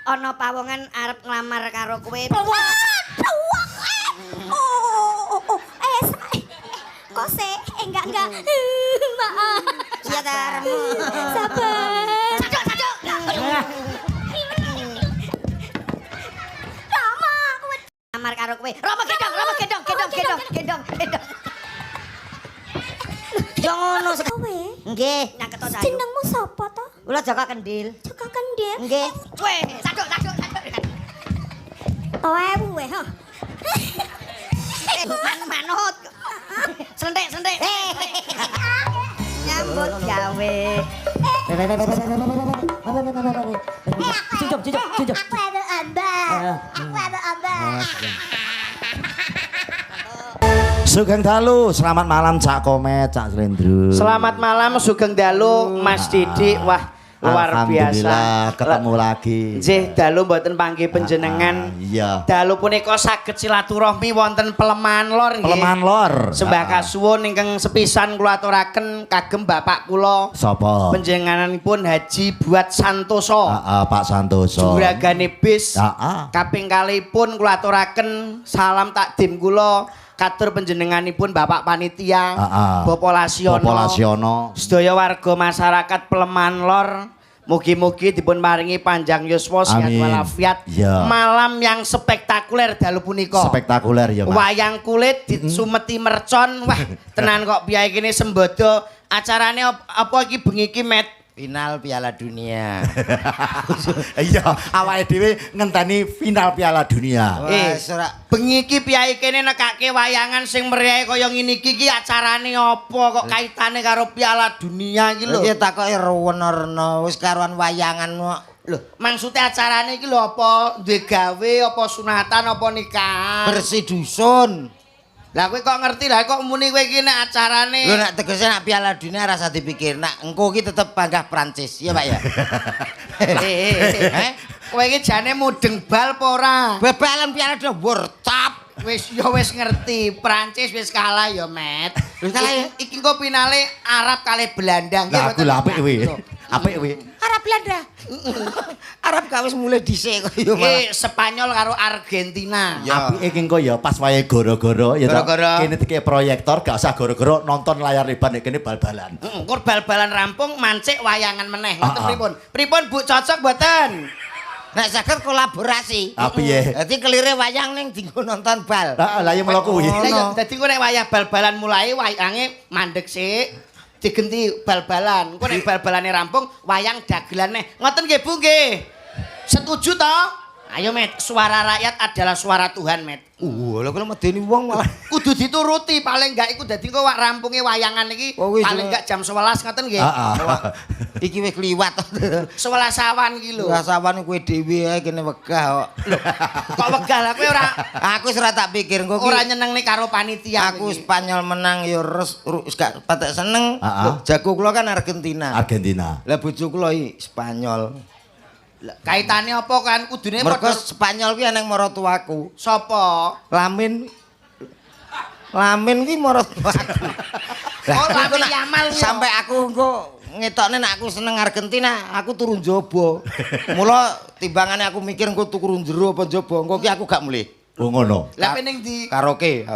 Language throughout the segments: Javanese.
ana pawongan arep nglamar karo kowe. Oh. Kok sih? Enggak. Maaf. Iya ta. Sabar. Sajok. Rama, aku Nglamar karo kowe. Rama gendong. Yo ngono kowe. nggih, nyaket to sayu. Jenengmu sapa to? Kula Jaka Kendil. Jaka Kendil. Nggih. Kowe, sajok. Toewu we, ha. Manut. Slentik. Nyambut gawe. Cucuk. Aku ada abah. Sugeng dalu, selamat malam Cak Komet, Cak Slendro. Selamat malam Sugeng Dalu Mas Didi. Wah, luar Alhamdulillah, biasa. ketemu lagi. Nggih, dalu mboten panggih panjenengan. Iya. Dalu punika saged silaturahmi wonten Pelemahan Lor nggih. Pelemahan Lor. Sembah kasuwun ingkang sepisan kula aturaken kagem Bapak kula. Sapa? Panjenenganipun Haji Buat Santoso. Pak Santoso. Juragane bis. Heeh. Kaping kalihipun kula aturaken salam takdim kula katur panjenenganipun Bapak Panitia. Bapak Lasiono. Sedaya warga masyarakat Pelemahan Lor. Mugi-mugi dipun paringi panjang yuswa sehat walafiat. Ya. Malam yang spektakuler dalu punika. Spektakuler ya, Mas. Wayang kulit disumeti mercon. Wah, tenan kok piyai kene sembodo. Acarane apa iki bengi iki, Met? Final Piala Dunia. Iya, awake dhewe ngenteni final Piala Dunia. Bengi iki piyai kene nekake wayangan sing meriah kaya ngene iki acarane apa kok kaitane karo Piala Dunia iki lho. Iki takoke ruwen-rena wis karuan wayangan kok. Lho, maksudnya acarane iki lho apa duwe gawe apa sunatan apa nikahan? Bersih dusun. Lah kowe kok ngerti lah kok muni kowe iki nek acarane. Lho nek tegese nek Piala Dunia rasa dipikir. Nak engko iki tetep panggah Prancis, ya Pak ya. Kowe iki jane mudeng bal apa ora? Bal-balan Piala Dunia wortap. Wis ngerti, Prancis wis kalah ya, Met. Wis kalah ya? Iki engko finale Arab kalih Belanda nggih. Lah aku lha apik kuwi. Apik kuwi. Arab Belanda. Arab gak wis mulai dhisik kok ya malah. Spanyol karo Argentina. Apike ki engko ya pas wayahe gara-gara ya toh. Kene teke proyektor gak usah gara-gara nonton layar lebar nek kene bal-balan. Kur bal-balan rampung mancik wayangan meneh. Ngoten pripun? Pripun Bu cocok mboten? Nek saged kolaborasi. Piye? Dadi kelire wayang ning dienggo nonton bal. Heeh, lah ya mula kuwi. Dadi engko nek wayah bal-balan mulai wayange mandek sik. Digenti bal-balan. Engko nek bal-balane rampung wayang dagelan neh. Ngoten nggih Bu nggih. Setuju toh? Ayo Met, suara rakyat adalah suara Tuhan, Met. Lha kok medeni wong malah. Kudu dituruti paling enggak iku dadi engko rampunge wayangan iki paling enggak jam 11 ngoten nggih. Iki wis kliwat. 11 awan iki lho. Rasawan kowe dhewe ae kene wegah kok. Kok wegah lah kowe ora Aku wis ora tak pikir engko ora nyenengne karo panitia. Aku Spanyol menang ya wis gak patek seneng. Jago kula kan Argentina. Lah bojo kula iki Spanyol. Kaitane apa kan kudune Mergo Spanyol kuwi ana maratuwaku. Sapa? Lamin kuwi maratuwaku. Oh, Lamin Yamal kuwi. Sampai aku engko ngetokne nek aku seneng Argentina, aku turun jaba. Mula timbangane aku mikir engko tuku jero apa jaba, engko ki aku gak mulih. Oh ngono. Lah ning ndi? Karaoke.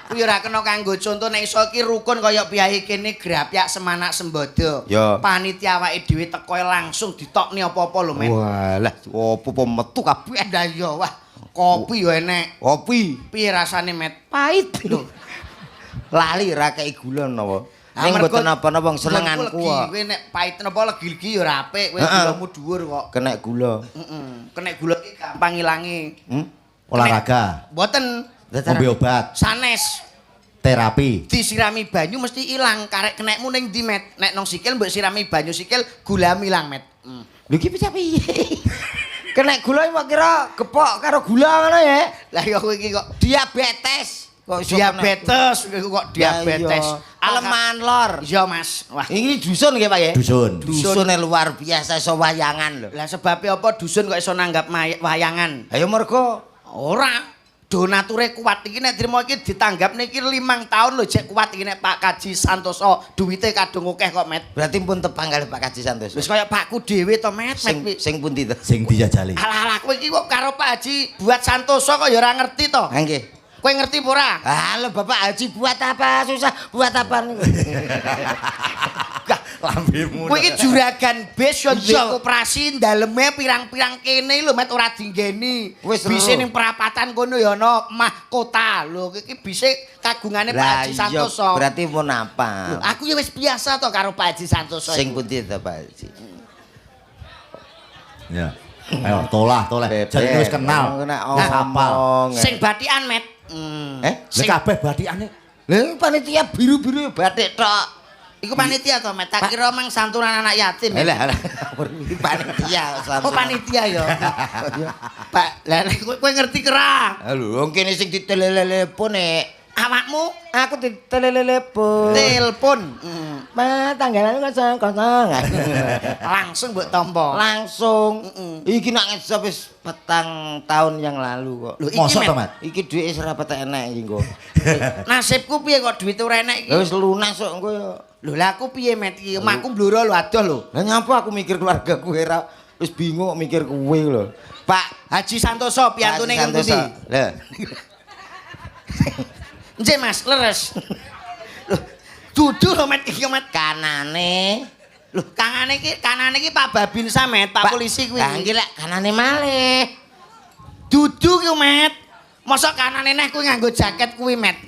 Kuwi ora kena kanggo conto nek iso iki rukun kaya piyai kene grapyak semanak sembodo. Panitia awake dhewe teko langsung ditokne apa-apa lho, Met. Walah, opo metu kabeh. Lah iya, wah. Kopi yo enek. Kopi. Piye rasane, Met? Pahit. Lali ra kei gula napa. Ning mboten napa-napa senenganku kok. Kowe nek pahit napa legi-legi ya ora apik, kowe gulamu dhuwur kok. Kenek gula. Kenek gula iki gampang ilange. Olahraga. Mboten. Ngombe obat. Sanes. Terapi. Disirami banyu mesti ilang. Karek kenekmu ning ndi, Met? Nek nang sikil mbok sirami banyu sikil gulamu ilang, Met. Lho iki piye? Kenek gula iki kira gepok karo gula ngono ya. Lah ya kowe iki kok diabetes. Kok diabetes kok diabetes. Pelemahan Lor. Iya, Mas. Wah, ini dusun nggih, Pak ya? Dusun. Dusune luar biasa iso wayangan lho. Lah sebabnya apa dusun kok iso nanggap wayangan? Ayo mergo Ora. Donature kuat iki nek trimo iki ditanggap niki 5 tahun lho jek kuat iki nek Pak Kaji Santoso duwite kadung akeh kok Met. Berarti pun tepang kali Pak Kaji Santoso. Wis kaya Pakku dhewe to Met. Sing pundi to? Sing dijajali. Alah kowe iki kok karo Pak Haji buat Santoso kok ya ora ngerti to. Ha nggih. Kowe ngerti apa ora? Halo Bapak Haji buat apa? Susah buat apa niku? Lambemu. Kowe iki juragan bis yo duwe Iya. koperasi daleme pirang-pirang kene lho Met ora dinggeni. Wis Bise lho. ning perapatan kono ya ana mahkota lho iki bise kagungane Pak Haji Santoso. Berarti pun apa? Aku ya wis biasa to karo Pak Haji Santoso. Sing pundi to Pak Haji? Ya. Ayo tolah. Jadi wis kenal. Wis hafal. Sing batikan Met. Sing kabeh batikane. Lha panitia biru-biru batik tok. Iku panitia to Met. Tak kira mang santunan anak yatim. Alah. Panitia. Oh panitia ya. Pak, lah kowe ngerti kera? Halo, wong kene sing ditelepon Awakmu aku ditelepon. telepon. Pak tanggalan kosong. Langsung mbok tampa. Langsung. Iki nak ngejab wis 4 tahun yang lalu kok. Lho Mosok Met. to, Mat? Iki dhuwit wis ora petek enek iki engko. Nasibku piye kok duit ora enek iki? Ya wis lunas kok engko ya. Lho lah aku piye Met iki? Omahku bluro lho adoh lho. Lah nyapa aku mikir keluarga kowe ora wis bingung kok mikir kowe lho. Pak Haji Santoso piyantune kang pundi? Lah. Nggih Mas, leres. Lho, dudu lho Met iki Met. Kanane. Lho, kanane iki Pak Babinsa Met, Pak polisi kuwi. Lah iki lek kanane malih. Dudu ki Met. Mosok kanane neh kuwi nganggo jaket kuwi Met.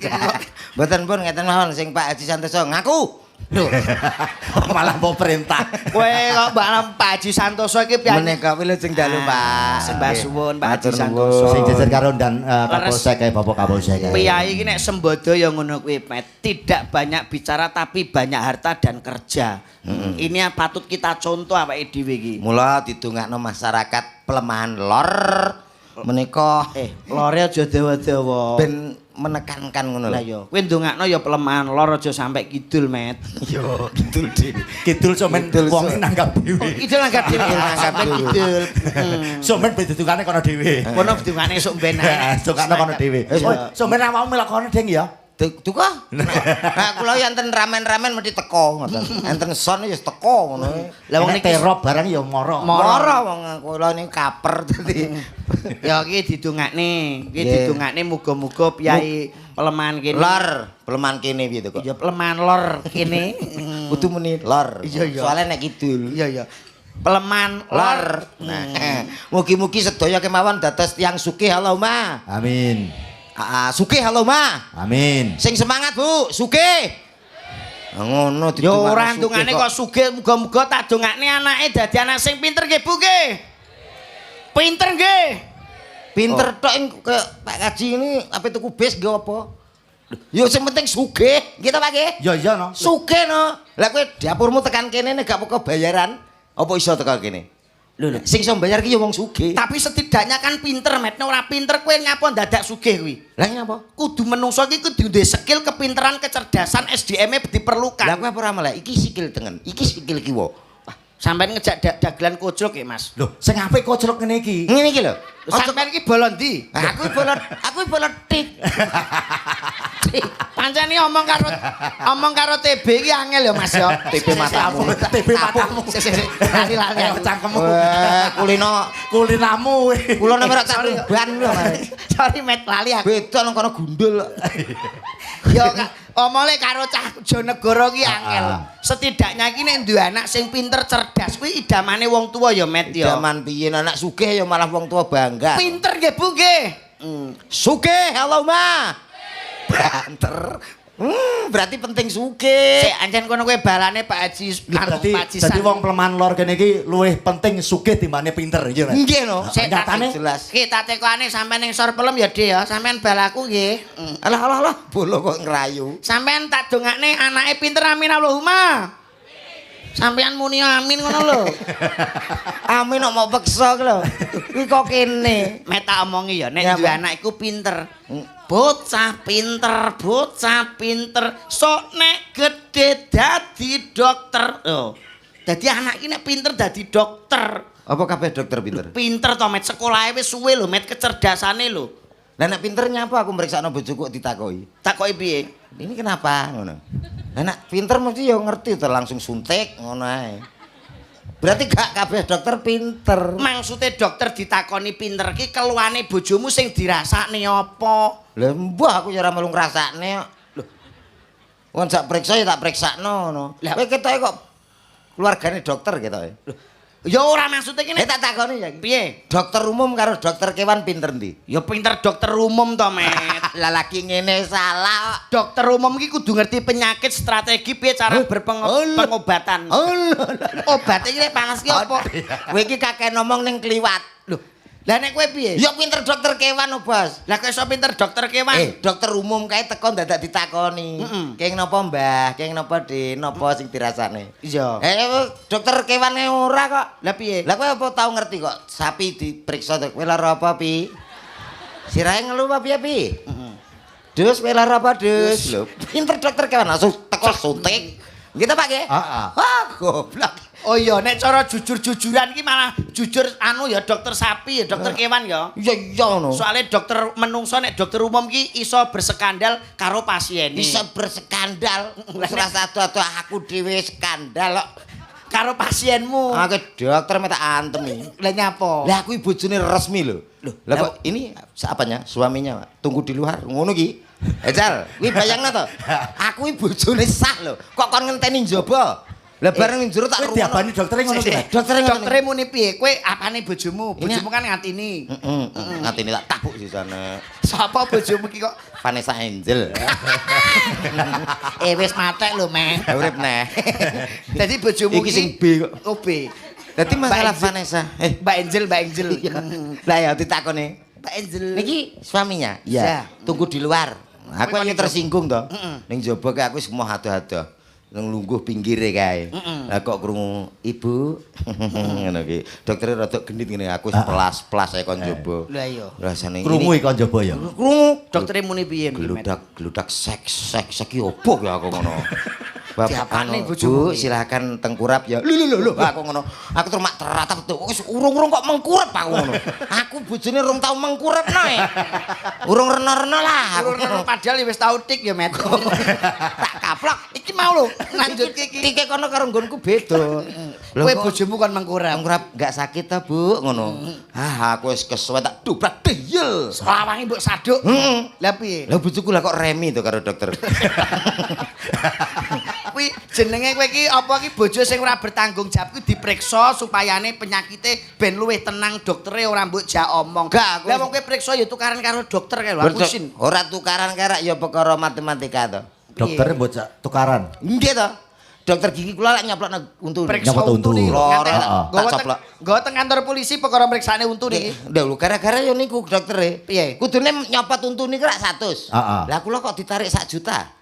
Mboten pun ngeten mawon sing Pak Haji Santoso ngaku. Lho, Malah mau perintah. kowe kok bareng Pak Haji Santoso iki piye? Menika wilujeng dalu Pak. Sembah suwun Pak Haji Matur Santoso. nuwun. Sing jajar karo dan Kapolsek kae Bapak Kapolsek kae. Piyai iki nek sembodo ya ngono kuwi Met. Tidak banyak bicara tapi banyak harta dan kerja. Ini yang patut kita contoh awake dhewe iki. Mula didongakno masyarakat pelemahan lor menika Lore aja dawa-dawa. ben menekankan ngono Lah lho. yo, kowe ndongakno ya pelemahan lor aja sampai kidul, Met. Yo kidul dhewe. Kidul somen wong nanggap dhewe. Kidul nanggap dhewe, sampai kidul. Somen bedudukane kono dhewe. Kono bedungane sok ben ae. Sokane kono dhewe. Somen awakmu melakone ding ya. Duka. Nah kula yo enten ramen-ramen mesti teko ngoten. Enten son ya teko ngono. Lah wong Nek niki terop barang ya moro. Moro wong kula niki kaper dadi. ya iki didongakne. Iki Nggih. didongakne muga-muga piyai pelemahan kene. Lor, pelemahan kene piye to kok? Ya pelemahan lor kene. Kudu muni lor. Iya, iya. Soale nek kidul. Iya ya. Pelemahan lor. Lor. Nah, mugi-mugi sedaya kemawon dados tiyang sugih Allahumma. Amin. Sugih Allahumma. Amin. Sing semangat Bu, sugih. Ngono Ya ora sugih ndongane kok sugih muga-muga tak dongakne anake dadi anak sing pinter nggih Bu nggih. Pinter nggih. pinter tok ke Pak Kaji ini apa tuku bis nggo apa? Yo sing penting sugih, gitu Pak nggih. Ya iya no. Sugih no. Lah kowe dapurmu tekan kene nek gak pokok bayaran, apa iso tekan kene? Lho lho. Sing iso bayar ki yo wong sugih. Tapi setidaknya kan pinter, Met. Nek ora pinter kowe ngapa dadak sugih kuwi? Lah ngapa? Kudu menungso iki kudu duwe skill, kepinteran, kecerdasan, SDM-e diperlukan. Lah kowe apa ora melek? Iki sikil tengen, iki sikil kiwa. Sampeyan ngejak dagelan kocrok ya, Mas. Loh, sing apik kocrok ngene iki. Ngene iki lho. Sampeyan iki bolon ndi? Aku bolot tik. Pancen omong karo TB iki angel ya, Mas ya. TB matamu. TB matamu. Lali-lali Ayo cangkemmu. Kulinamu. Kulinamu. Kula nomor tak ban lho, Mas. Sorry, Met, lali aku. Beda nang kono gundul. Yo omole karo cah Jonegoro ki angel. Setidaknya iki nek duwe anak sing pinter cerdas kuwi idamane wong tua ya, Met ya. Zaman piye anak sugih ya malah wong tua bangga. Pinter nggih, Bu nggih. Sugih, Allahumma. Banter. Berarti penting sugih. Sik ancen kono kowe balane Pak Haji karo Pak Haji. Dadi wong pelemahan lor kene iki luwih penting sugih timbane pinter iya Mas. Nggih no. Sik Nyatane jelas. Kita tekokane sampean ning sor pelem ya, Dik ya. Sampean balaku nggih. Alah bolo kok ngrayu. Sampean tak dongakne anake pinter amin Allahumma. Sampean muni amin ngono lho. Amin kok mau peksa ki lho. Kuwi kok kene. Mek tak omongi ya, nek Ya, duwe Pak. anak iku pinter. Bocah pinter. Sok nek gedhe dadi dokter. Oh. Dadi anak iki nek pinter dadi dokter. Apa kabeh dokter pinter? Pinter to, Met. Sekolahe wis suwe lho, Met, kecerdasane lho. Lah nek pinternya apa aku meriksakno bojoku kok ditakoki. Takoki piye? Ini kenapa ngono. Lah nek pinter mesti ya ngerti to langsung suntik ngono ae. Berarti gak kabeh dokter pinter. Maksudnya dokter ditakoni pinter ki keluane bojomu sing dirasakne apa? Lah mbah aku ya ora melu ngrasakne kok. Lho. Wong sak periksa ya tak periksakno ngono. Lah kowe ketoke kok keluargane dokter ketoke. Ya ora maksudnya kene. Tak takoni ya. Piye? Dokter umum karo dokter kewan pinter ndi? Ya pinter dokter umum to, Met. Lah lagi ngene salah kok. Dokter umum ki kudu ngerti penyakit, strategi piye cara berpengobatan. Obat iki nek panas ki apa? Kowe iki kakek ngomong ning kliwat. Lho, Lah nek kowe piye? ya pinter dokter kewan oh, Bos. Lah kok iso pinter dokter kewan? Dokter umum kae teko dadak ditakoni. Keng napa Mbah? Keng napa Dik? Napa sing dirasane? Iya. Dokter kewane ora kok. Lah piye? Lah kowe apa tau ngerti kok sapi diperiksa kowe lara apa, Pi? Sirahe ngelu apa piye, Pi? Dus kowe lara apa, Dus? Lho, pinter dokter kewan langsung teko suntik. Gitu Pak nggih? Heeh. Wah, goblok. Oh iya, nek cara jujur-jujuran ki malah jujur anu ya dokter sapi ya dokter kewan ya. Iya iya ngono. Soalnya dokter menungso nek dokter umum ki iso berskandal karo pasien. Bisa berskandal. Wis ora satu-satu aku dhewe skandal kok. Karo pasienmu. Aku dokter minta antemi. Lah nyapa? Lah aku bojone resmi lho. Lah kok ini apanya? Suaminya, Pak. Tunggu di luar. Ngono ki. Ejal, kuwi bayangno to. Aku iki bojone sah lho. Kok kon ngenteni njaba? Lah bareng ning jero tak Kowe diabani doktere ngono kuwi. Doktere muni piye? Kowe apane bojomu? Bojomu kan ngatini. Ngatini tak tabuk di sana. Sapa bojomu ki kok? Vanessa Angel. Wis matek lho, Meh. Urip neh. Dadi bojomu Iki ki sing B kok. Oh B. Dadi masalah Mbak Angel. Vanessa. Mbak Angel, Mbak Angel. Lah ya ditakoni. Mbak Angel. Niki suaminya? Iya. Tunggu di luar. Aku Kowe hanya kok tersinggung toh. Ning jaba kae aku semua ado-ado. Nang lungguh pinggire kae. Lah kok krungu ibu ngono ki. Doktere rada gendit ngene aku pelas-pelas ae kon jaba. Lah iya. Rasane Krungu iki kon jaba ya. krungu. Doktere muni piye? Gludak seks iki opo ya aku ngono. Bapak Diapane anu, bojomu Bu, ki? silakan tengkurap ya. Lho aku ngono. Aku terus mak teratap tuh. Wis urung-urung kok mengkurep aku ngono. Aku bojone rung tau mengkurep nae. Urung rena-rena lah. Urung padahal wis tau tik ya, Met. Tak kaplok. Iki mau lho, lanjutke iki. Tike kono karo nggonku beda. Kowe bojomu kon mengkurang. Mengkurap enggak sakit ta, Bu? Ngono. Aku wis kesuwen tak dobrak deyel. Lawange mbok saduk. Lah piye? Lah bojoku lah kok remi to karo dokter. Kuwi jenenge kowe iki apa iki bojo sing ora bertanggung jawab kuwi dipriksa supayane penyakite ben luwih tenang doktere ora mbok jak omong. Gak, aku Lah wong kowe priksa ya tukaran karo dokter kae lho aku sin. Ora tukaran karak ya perkara matematika to. Doktere bocah tukaran. Nggih to. Dokter gigi kula lek nyoplokno untu. Priksa Nyopot untu. untu. Loro, tak coplok. Nggawa teng kantor polisi perkara mriksane untu niki. Ndak lho gara-gara yo niku doktere. Piye? Kudune nyopot untu niku lak 100. Heeh. Lah kula kok ditarik 1 juta.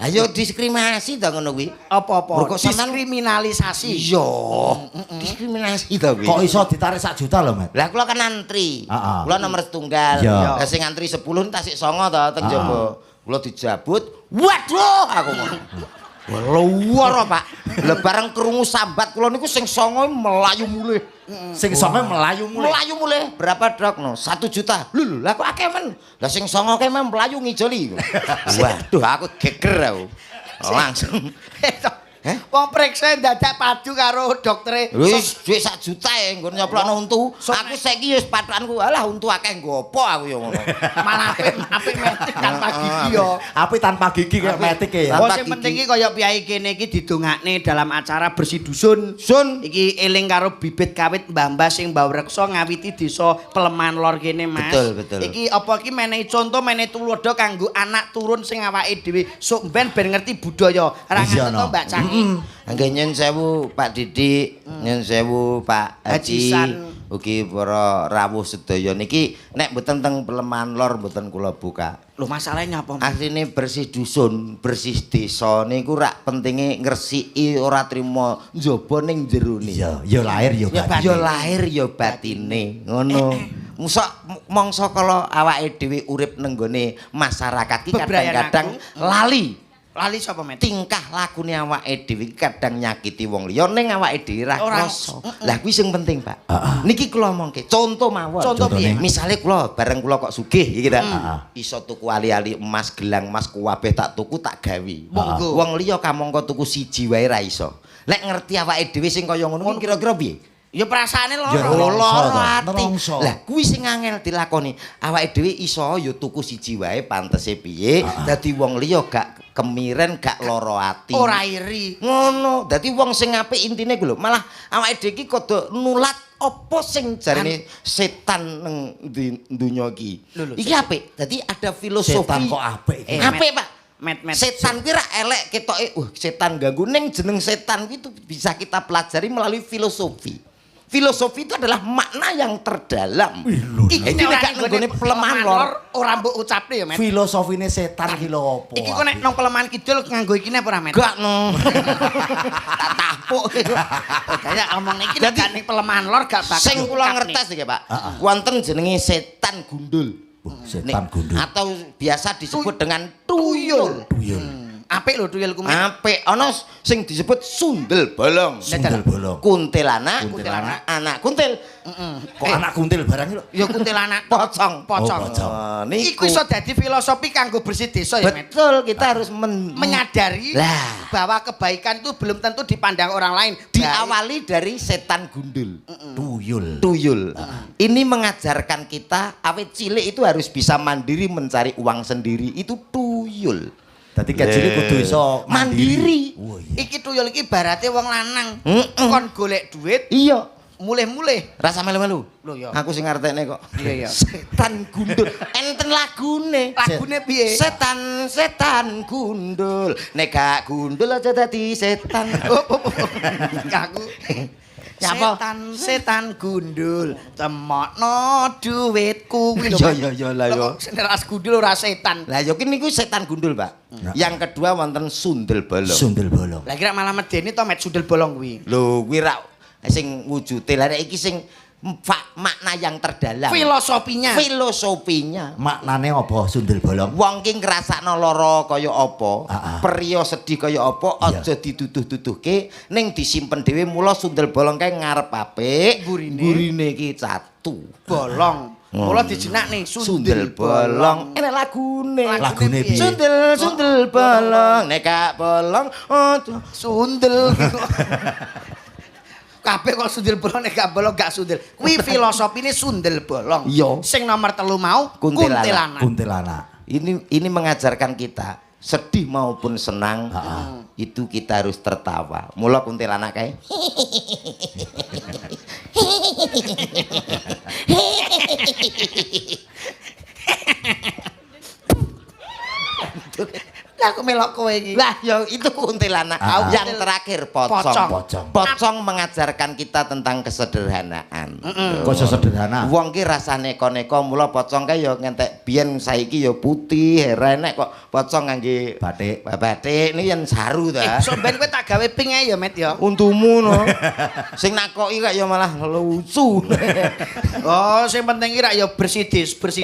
Ayo diskriminasi to ngono kuwi. Apa-apa? Mergo sampean- Diskriminalisasi. Iya. Diskriminasi to kuwi. Kok iso ditarik 1 juta lho, Met? Lah kula kan antri. Heeh. Kula nomor setunggal. Iya. Lah sing antri 10 tasik 9 to teng jaba. Kula dijabut. Waduh aku ngono. Luar Pak. Lah bareng krungu sambat kula niku sing 9 melayu mulih. Sing sampe melayu mulih. Melayu mulih. Berapa dok no? 1 juta. Lho lah kok akeh men. Lah sing 9 kae men melayu ngijoli. Waduh aku geger aku. Langsung. Wong priksa dadak padu karo doktere. Wis dhuwit 1 juta ya nggon nyoplokno untu. Aku saiki wis pathokanku alah untu akeh nggo apa aku ya ngono. Malah apik metik tanpa gigi yo. Api tanpa gigi kayak metik ya. Oh Tanpa sing gigi. penting iki kaya piyai kene iki didongakne dalam acara bersih dusun. Sun. Iki eling karo bibit kawit mbah-mbah sing mbah reksa ngawiti desa Peleman Lor kene, Mas. Betul, betul. Iki apa iki menehi contoh menehi tulodo kanggo anak turun sing awake dhewe sok ben ngerti budaya. Ora Iya, nganti to no. Mbak Cani. Angge nyun sewu Pak Didik, nyun sewu Pak Haji. Hajisan. Ugi para rawuh sedaya niki nek mboten teng Peleman Lor mboten kula buka. Lho masalahnya apa? Mas? Asline bersih dusun, bersih desa niku rak pentinge ngresiki ora trima njaba ning jero ni. Iya, ya lahir ya batin. Ya lahir ya batine, ngono. Mongso kala awake dhewe urip neng gone masyarakat ki Bebrayan kadang-kadang lali Lali sapa Met? Tingkah lakune awake dhewe kadang nyakiti wong liya ning awake dhewe ra Ora. krasa. Lah kuwi sing penting, Pak. Niki kula omongke, contoh mawon. Contoh piye? Misale kula bareng kula kok sugih iki ta. Iso tuku ali-ali emas, gelang emas kabeh tak tuku tak gawe. Monggo. Wong liya kamangka tuku siji wae ra iso. Lek ngerti awake dhewe sing kaya ngono ki kira-kira piye? Ya perasaane Ya, loro. Loro ati. Nelongso. Lah kuwi sing angel dilakoni. Awake dhewe iso ya tuku siji wae pantese piye, dadi wong liya gak kemiren, gak loro ati. Ora iri. Ngono. Dadi wong sing apik intine ku lho, malah awake dhewe iki kudu nulat apa sing jarine setan nang donya iki. Lho, Iki apik. Dadi ada filosofi. Setan kok apik iki? Apik, Pak. Met. Setan kuwi ra elek ketoke, setan ganggu ning jeneng setan kuwi itu bisa kita pelajari melalui filosofi. Filosofi itu adalah makna yang terdalam. Iki Iki nek nggone pelemahan lor. ora mbok ucapne ya, Met. Filosofine setan ki lho apa? Iki kok nek nang pelemahan kidul nganggo iki nek ora, Met? Gak no. Tak tapuk. Kayak omong iki nek gak ning pelemahan lor gak bakal. Sing kula ngertes iki, Pak. Wonten jenenge setan gundul. Setan gundul. Atau biasa disebut dengan tuyul. Tuyul. Apik lho tuyulku, Met. Apik ana sing disebut sundel bolong. Sundel bolong. Kuntilanak, Kuntilanak. anak kuntil. Kok anak kuntil barang iki lho? Ya kuntilanak Pocong. pocong. pocong. Iku iso dadi filosofi kanggo bersih desa ya, Met. Betul, kita harus Menyadari Lah. bahwa kebaikan itu belum tentu dipandang orang lain. diawali dari setan gundul. Tuyul. Tuyul. Ini mengajarkan kita awet cilik itu harus bisa mandiri mencari uang sendiri. Itu tuyul. Dadi kecil kudu iso Mandiri. Oh iya. Iki tuyul iki ibarate wong lanang. Heeh. Kon golek duit, Iya. mulih-mulih. Rasa melu-melu. Lho ya. Aku sing ngartekne kok. Iya, iya. Setan gundul. Enten lagune. Lagune piye? Setan gundul. Nek gak gundul aja dadi setan. Aku Nyapa? setan gundul temokno duitku kuwi lho. Iya, lah yo. Seneras gundul ora setan. Lah yo niku setan gundul, Pak. Yang kedua wonten sundel bolong. Sundel bolong. Lah kira malah medeni to Met sundel bolong kuwi. Lho, kuwi ra sing wujude. Lah nek iki sing makna yang terdalam. Filosofinya. Filosofinya. Maknane apa sundel bolong? Wong ki ngrasakno lara kaya apa, Ah. priya sedih kaya apa, Iya. aja dituduh-tuduhke ning disimpen dhewe mula sundel bolong kae ngarep apik, burine ki catu. Bolong. Mula dijenak nih Sundel bolong, enek lagune. Lagune piye? Sundel bolong, nek gak bolong, Sundel. Kabeh kok sundel bolong nek gak bolong gak sundel. Kuwi filosofine sundel bolong. Iya. Sing nomor 3 mau Kuntilanak. kuntilanak. Kuntilanak. Ini mengajarkan kita sedih maupun senang itu kita harus tertawa. Mula kuntilanak kae. Lah aku melok kowe iki. Lah ya itu kuntilanak. Yang terakhir pocong. Pocong mengajarkan kita tentang kesederhanaan. Kok sederhana? Wong ki rasane neko-neko mula pocong kae ya ngentek biyen saiki ya putih, enek kok pocong ngangge Batik. batik ini yang saru ta. So ben kowe tak gawe ping ae ya Met ya. Untumu no. Sing nakoki kok ya malah lucu. Oh, sing penting ki rak ya bersih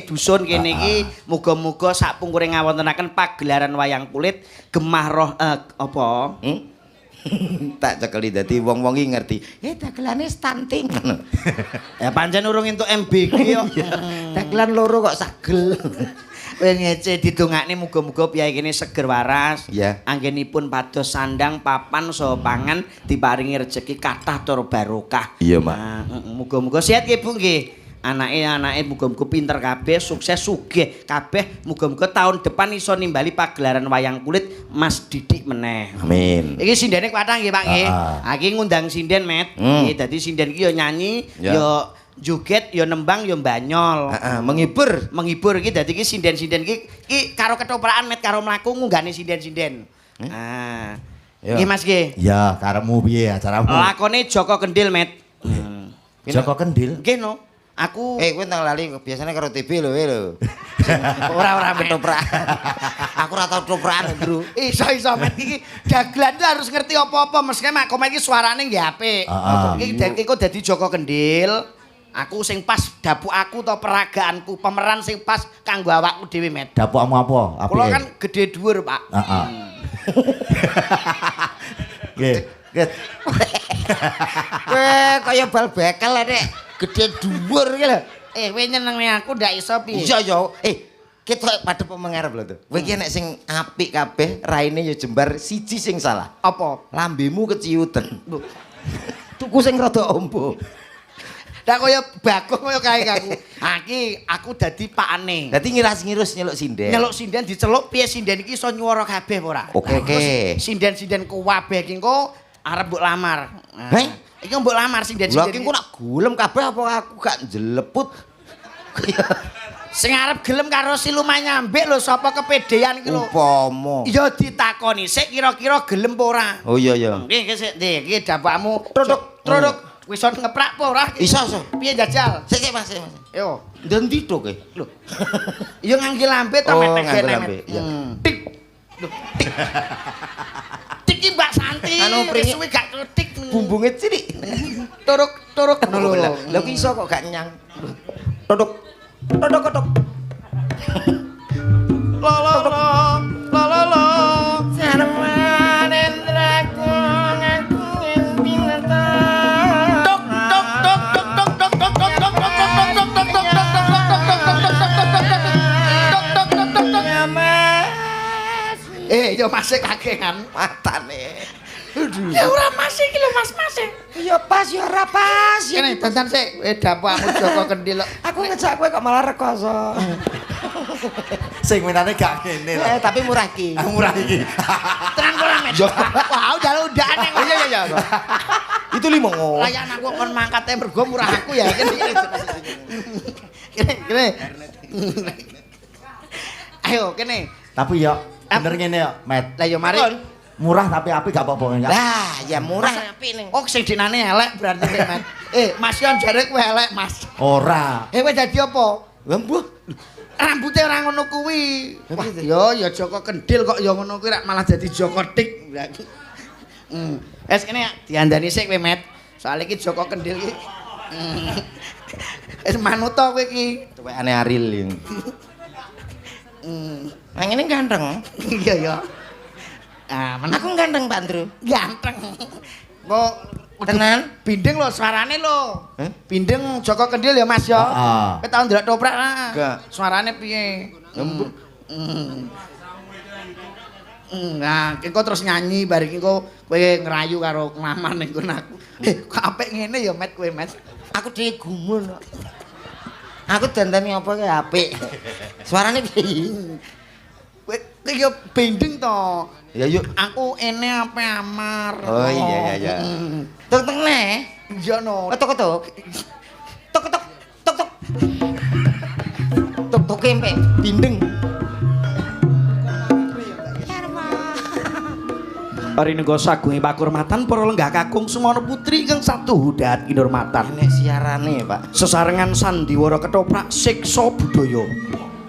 dusun kene iki muga-muga sak pungkure ngawontenaken pagelaran wayang kulit gemah roh apa? Tak cekeli dadi wong-wong iki ngerti. Dagelane stunting. Ya pancen urung entuk MBG yo. Dagelan loro kok sagel. Kowe ngece didongakne muga-muga piyai kene seger waras. Ya. Anggenipun pados sandang papan saha pangan diparingi rejeki kathah tur barokah. Iya, Mak. Muga-muga sehat nggih Bu nggih. Anake muga-muga pinter kabeh, sukses sugih kabeh. Muga-muga tahun depan iso nimbali pagelaran wayang kulit Mas Didik meneh. Amin. Iki sindene kuatah nggih Pak nggih. Iki ngundang sinden Met. Nggih dadi sinden iki ya nyanyi, ya joget, ya nembang, ya banyol. Menghibur iki dadi iki sinden-sinden iki karo ketoprakan Met karo mlaku ngunggane sinden-sinden. Nggih Mas nggih. Ya, karepmu piye acaramu? Lakone Joko Kendil Met. Joko Kendil. Nggih no. Aku Kowe nang lali biasanya karo TV lho lho. ora ketoprak. Aku ora tau ketoprak, Bro. Iso Met iki dagelan tuh harus ngerti apa-apa mesti mak komen iki suarane nggih apik. Iki kok dadi Joko Kendil. Aku sing pas dapuk aku to peragaanku, pemeran sing pas kanggo awakku dhewe Met. Dapukmu apa? Kula kan gede dhuwur, Pak. Nggih. Nggih. Weh, kaya bal bekel nek gede dhuwur iki lho. Kowe nyenengne aku ndak iso piye? Iya ya. Kita padha mengarep lho tuh. Kowe iki nek sing apik kabeh, raine ya jembar siji sing salah. Apa? Lambemu keciuten. Tuku sing rada ombo. Dak kaya Bagong kaya kae aku. Aku dadi pakane. Dadi ngiras-ngirus nyeluk sinden. Nyeluk sinden diceluk piye sinden iki iso nyuwara kabeh apa ora? Oke. Sinden-sinden kabeh iki engko arep mbok lamar. Heh? Iki mbok lamar Lha sinden-sinden. ki engko nak gulem kabeh apa aku gak jeleput. Sing arep gelem karo siluman nyambik lho sapa kepedean iki lho. Upama. Ya ditakoni sik kira-kira gelem apa ora. Oh iya ya. Nggih sik iki dapakmu truduk. Wis iso ngeprak apa ora? Iso iso. Piye jajal? Sik Mas. Yo. Ndendi to kowe? Lho. Ya ngangge lambe ta Oh, metek nganggo lambe, iya. Tik. Lho, tik. Tik iki Mbak Santi. Anu, pringit. Suwe gak tik. Bumbunge cilik. Turuk ngono lho. Lha kok iso kok gak nyang. Todok. La. Sarman endraku ngaku pinata. Yo masih kakean Matane. Ya ora masih iki lho Mas. Ya pas ya ora pas. Kene dandan sik, dapakmu Joko Kendil. Aku ngejak kowe kok malah rekoso. Sing menane gak ngene lho. Tapi murah ki. Murah iki. Tenang ora Met. Wah, udah undane kok. Iya. Itu 5 ngo. Layan aku kon mangkate mergo murah aku ya. Kene. Ayo kene. Tapi ya bener ngene ya, Met. Lah yo mari. Murah tapi apik gak apa-apa enggak. Lah, ya murah apik ning. Oh sing dinane elek berarti Met. Mas Yon jare kowe elek, Mas. Ora. Kowe dadi apa? Lah mbuh. Rambutnya ora ngono kuwi. Wah, ya Joko Kendil kok ya ngono kuwi malah dadi Joko Tik. Wes kene diandani sik kowe, Met. Soale iki Joko Kendil iki. Wis manuta kowe iki. Tuwekane Aril iki. Nang ngene ganteng. Iya ya. Aku ganteng, Pak Ndro. Ganteng. Kok tenan? Bindeng lho suarane lho. Bindeng Joko Kendil ya Mas ya. Kowe tau ndelok toprak lah. Enggak. Suarane piye? Nah, engko terus nyanyi bareng engko kowe ngerayu karo nglamar ning kono aku. Kok apik ngene ya Met kowe Met. Aku dhewe gumun. Aku dandani apa ki apik. Suarane piye? Kowe ya bindeng to. Ya yuk. Aku ene ape amar. Oh iya. Tok ne. Iya no. Tok. Tok kempe bindeng. Parinengga sagunge pakurmatan para lenggah kakung Sumono Putri kang satu hudat kinurmatan. Nek siarane, Pak. Sesarengan sandiwara ketoprak siksa budaya.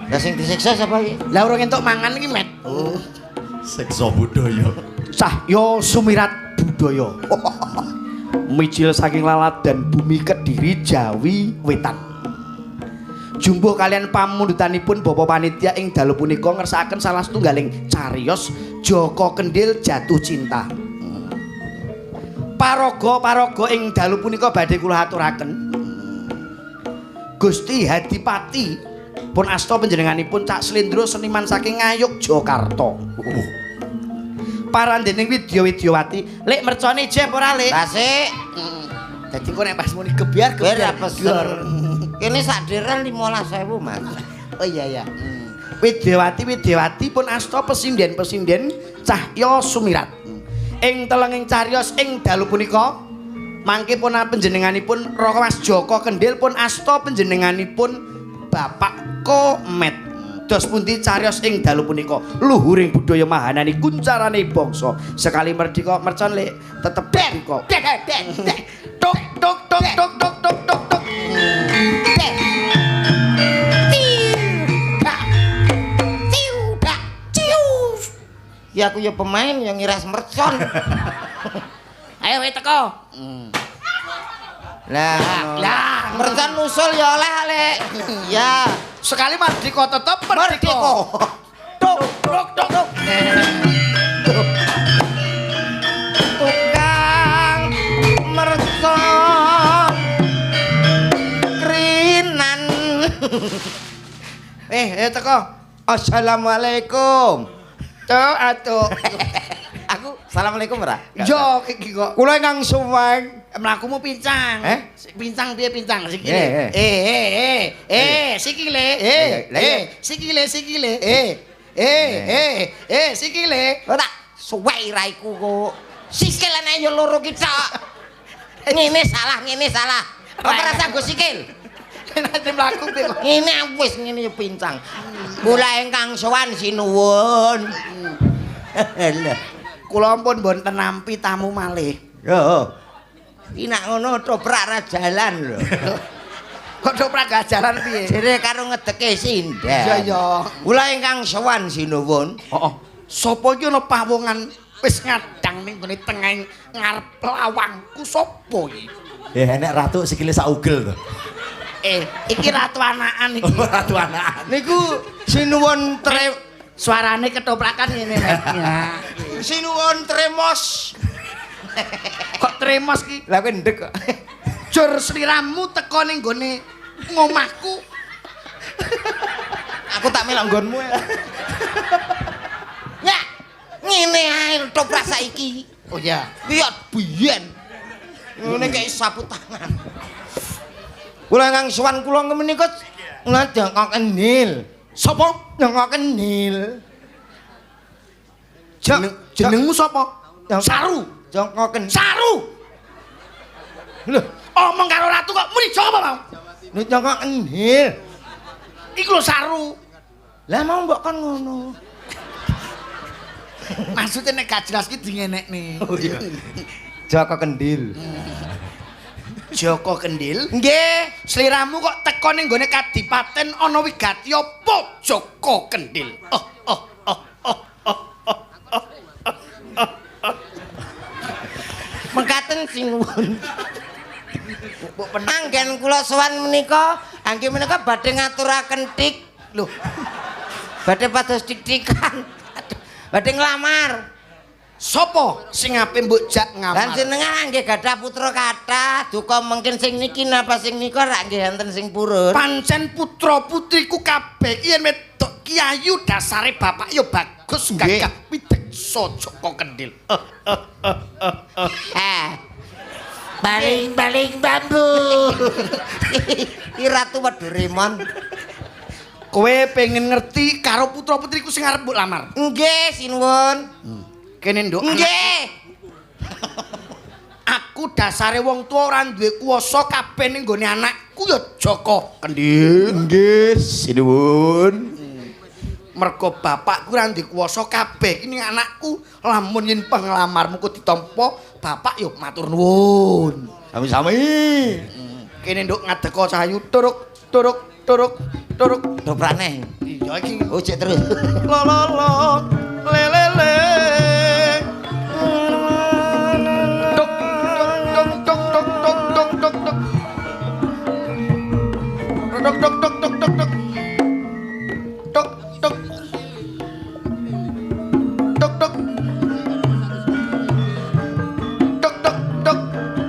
Lah sing disiksa sapa iki? Lah ora entuk mangan iki, Met. Siksa budaya. Cahya sumirat budaya. Mijil saking lalat dan bumi Kediri Jawi Wetan. Jumbuh kalian pamundutanipun Bapak Panitia ing dalu punika ngersakaken salah setunggaling cariyos Joko Kendil Jatuh Cinta. Paraga ing dalu punika badhe kula aturaken. Gusti Hadipati pun asta panjenenganipun Cak Slendro seniman saking Ngayuk Jakarta. Parandening Widya-Widyawati, lek mercone jeb ora lek. Tasik. Dadi kok nek pas muni gebyar. Kene sak deren 15.000, Mas. Oh iya. Widyawati pun asta pesinden Cahya Sumirat. Ing telenging cariyos ing dalu punika mangke pun panjenenganipun Raka Mas Joko Kendil pun asta panjenenganipun Bapak Komet. Dos pundi cariyos ing dalu punika luhuring budaya mahanani kuncarane bangsa sekali merdeka mercon lek tetep kok. Tok. Ya aku ya pemain yang ngiras mercon. Ayo we teko. Lah, mercon nusul ya oleh. Ya, Sekali merdeka tetep merdeka. Tok. Tok. Teko. Assalamualaikum. Cuk, atuh. Aku assalamualaikum ora? Yo iki kok. Kula ingkang suwun. Mlakumu pincang. Pincang piye pincang sikile? Sikile. Sikile. Sikile. Ora tak suwek raiku kok. Sikilane yo loro ki tok. Ngene salah. Apa rasa nggo sikil? Nanti mlaku piye kok? Ngene wis ngene yo pincang. Kula ingkang sowan sinuwun. Lha, Kula pun mboten nampi tamu malih. yo. Ki nak ngono toprak ra jalan lho. Kok doprak gak jalan piye? Jere karo ngedeke sindan. Iya. Kula ingkang sowan sinuwun. Heeh. Sapa iki ana pawongan wis ngadang ning gone tengahing ngarep lawangku sapa iki? Enek ratu sikile sak ugel to. Iki ratu anakan iki. Ratu anak. Niku sinuwun Suarane ketoprakan ngene Mas. sinuwun tremos. Kok tremos ki? Lah kowe ndek kok. Jur sliramu teko ning gone ngomahku. Aku tak melok nggonmu ya. Ya, ngene ae toprak saiki. Oh ya. Piye biyen. Ngene kayak sapu tangan. Kula ingkang sowan kula menika ngajak kendil. Sapa? Nyangka kendil. Jenengmu sapa? Saru. Jongko kendil. Saru. Lho, omong karo ratu kok muni Jawa mau. Lho nyangka kendil. Iku lho Saru. Lah mau mbok kon ngono. Maksudnya nek gak jelas ki dingenekne. Oh iya. Joko kendil. Joko Kendil. Nggih. Sliramu kok teko ning gone Kadipaten ana wigati apa Joko Kendil? Mekaten sinuwun. Anggen kula sowan menika, anggen menika badhe ngaturaken tik. Lho, Badhe pados tik-tikan. Badhe nglamar. sapa sing ape mbok jak Lan ngamar? jenengan nggih gadah putra kathah, duka mungkin sing niki napa sing nika ra nggih enten sing purun. Pancen putra putriku kabeh yen wedok kiayu dasare bapak ya bagus gagah wideksa Joko Kendil. Baling-baling bambu. Ki Ratu Doraemon. Kowe pengen ngerti karo putra putriku sing arep mbok lamar? Nggih, sinuwun. Kene nduk. Nggih. Aku dasare wong tuwa ora duwe kuwasa kabeh ning gone anakku ya Joko Kendil. Nggih, sinuwun. Mergo bapakku ora duwe kuwasa kabeh iki ning anakku lamun yen penglamarmu ku ditampa bapak yo matur nuwun. Sami-sami. Kene nduk ngadeka cahayu turuk. Doprane. Iya iki. Oh, cek terus. La la la le le le. Tok tok tok tok tok tok tok tok. Tok tok tok tok tok tok. Tok tok. Tok tok. Tok tok tok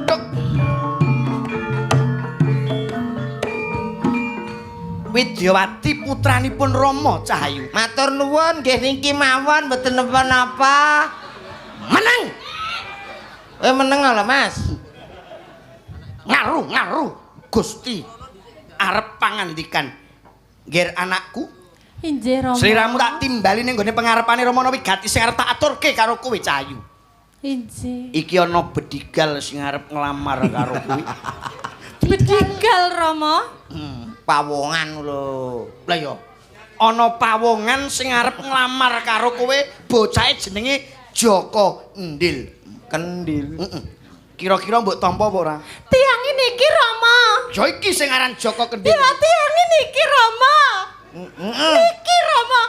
tok. Widyawati putranipun Rama Cahayu. Matur nuwun nggih niki mawon mboten napa-napa. Menang. Meneng lho, Mas. Ngaru Gusti arep pangandikan. Nggih anakku, Injih Rama. sliramu tak timbali ning gone pangarepane Rama Wigati sing arep tak aturke karo kowe Cahayu. Injih. Iki ana bedigal sing arep nglamar karo kowe. Bedigal Rama. Pawongan lho. Lah ya. Ana pawongan sing arep nglamar karo kowe, bocahe jenenge Joko Kendil. Kendil. Kira-kira mbok tampa apa ora? Tiang niki Rama. Ya iki sing aran Joko Kendil. Ya tiang niki Rama. Niki Rama.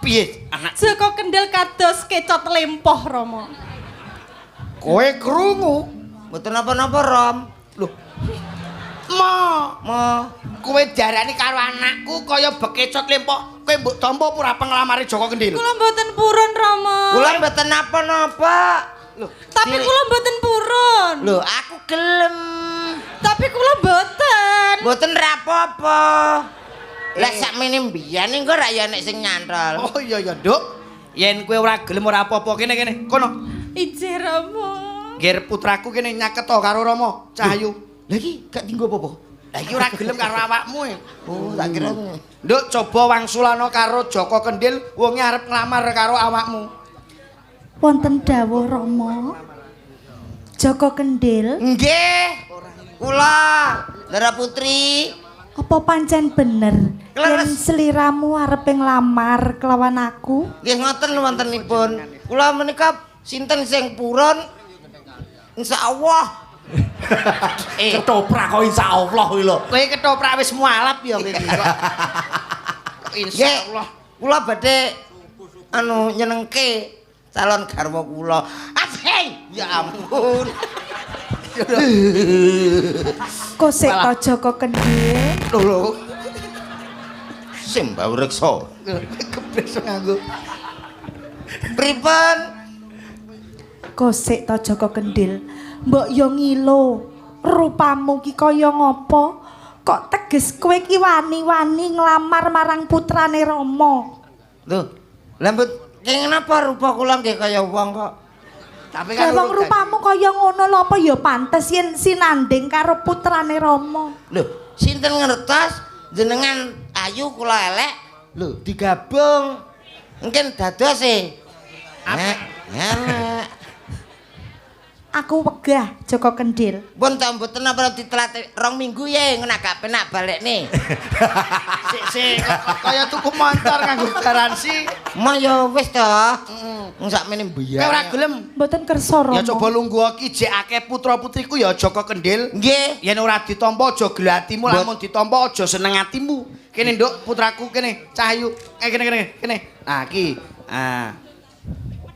Piye anak? Joko Kendil kados kecot lempoh Rama. Kowe krungu? Mboten napa-napa, Rom. Loh. Ma, Mo. kowe diarani karo anakku kaya bekecot lempok. Kowe mbok tampa apa ora penglamare Joko Kendil? Kula mboten purun Rama. Kula mboten napa-napa. Loh, Tapi kula mboten purun. Lho, aku gelem. Tapi kula mboten. Mboten rapopo. Lah sakmene mbiyen engko ra ya nek sing nyantol. Oh iya ya, Nduk. Yen kowe ora gelem ora apa-apa kene. Kono. Ije Rama. Ger putraku kene nyaket to karo Rama Cahayu. Lah iki gak tinggo apa-apa. Lah iki ora gelem karo awakmu. Oh, tak kira. Nduk coba wangsulana karo Joko Kendhil wonge arep nglamar karo awakmu. Wonten dawuh Rama. Joko Kendhil, Nggih. Kula Ndara Putri. apa pancen bener yen Leres. sliramu arep nglamar kelawan aku? Nggih ngoten wontenipun. Kula menika sinten sing purun? Insyaallah. Ketoprak kok insyaallah kuwi lho. Kowe ketoprak wis mualaf ya kowe iki kok. Insyaallah. Kula badhe nyenengke calon garwa kula. Asing. Ya ampun. Kosek to Joko Kendhil. Lho. Simbau reksa. Kebes nganggo. Pripun? Kosek to Joko Kendhil. Mbok yo ngilo. Rupamu ki kaya ngopo? Kok teges kowe ki wani-wani nglamar marang putrane Rama? Lho, lambut kenging napa rupa kula nggih kaya wong kok. Tapi Lah kan wong rupamu kaya ngono lho apa ya pantes yen sinanding karo putrane Rama. Lho, sinten ngertos jenengan ayu kula elek? Lho, digabung. Mungkin dados e. Elek. Aku wegah Joko Kendhil. Pun ta mboten napa ditelat 2 minggu ye ngono gak penak balekne. sik kaya tuku motor nganggo garansi. Mah ya wis to. Wong sakmene mbiyen. Kowe ora gelem. Mboten kersa Rama. Ya coba lungguh iki jek akeh putra-putriku ya Joko Kendhil. Nggih. Yen ora ditampa aja gelo atimu, lamun ditampa aja seneng atimu. Kene Nduk, putraku kene, Cahayu. Kene. Nah, iki. Ah.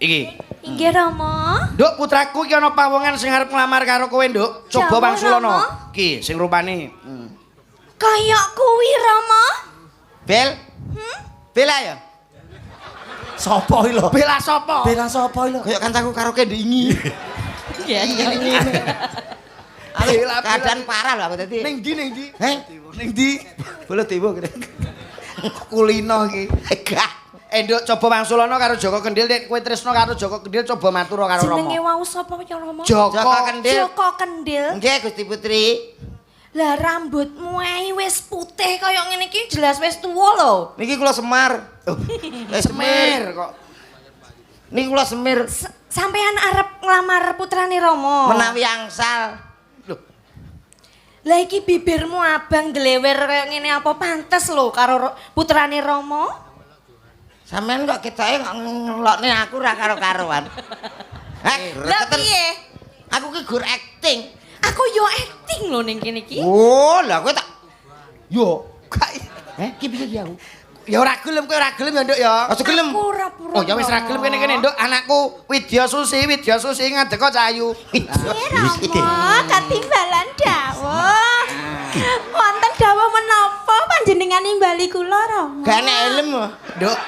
Iki. Inggih Rama. Nduk, putraku iki ana pawongan sing arep nglamar karo kowe, Nduk. Coba Jawa, wangsulana. Rama. Iki sing rupane. Kayak kuwi Rama. Bel. Bela ya. Sopo iki lho? Bela sapa? Bela sopo iki lho? Kayak kancaku karo kendingi. Bela Keadaan parah lho aku tadi. ning ndi? Heh? Ning ndi? Bolo tiba kene. Kulino iki. Gak. Nduk coba wangsulana karo Joko Kendhil, nek kowe tresno karo Joko Kendhil coba matur karo Jenenge Rama. wau sapa ya Rama? Joko Kendhil. Joko Kendhil. Nggih Gusti Putri. Lah rambutmu ae wis putih kaya ngene iki jelas wis tuwa lho. Niki kula Semar. Semir kok. Niki kula Semir. Sampean arep nglamar putrane Rama. Menawi angsal. Lah iki bibirmu abang delewer kaya ngene apa pantes lho karo putrane Rama? Sampeyan kok ketoke kok ngelokne aku ra karo-karoan. Lah piye? Aku ki gur acting. Aku yo acting lho ning kene iki. Oh, lah kowe tak Yo, gak. ki piye ki aku? Ya ora gelem kowe ora gelem ya, Nduk ya. Aja gelem. Pura-pura. Oh, ya wis ra gelem kene-kene, Nduk. Anakku Widya Susi ngadeka Cahayu. Rama, katimbalan dawuh. Wonten dawuh menapa panjenengan nimbali kula Rama? Gak nek helm. Nduk.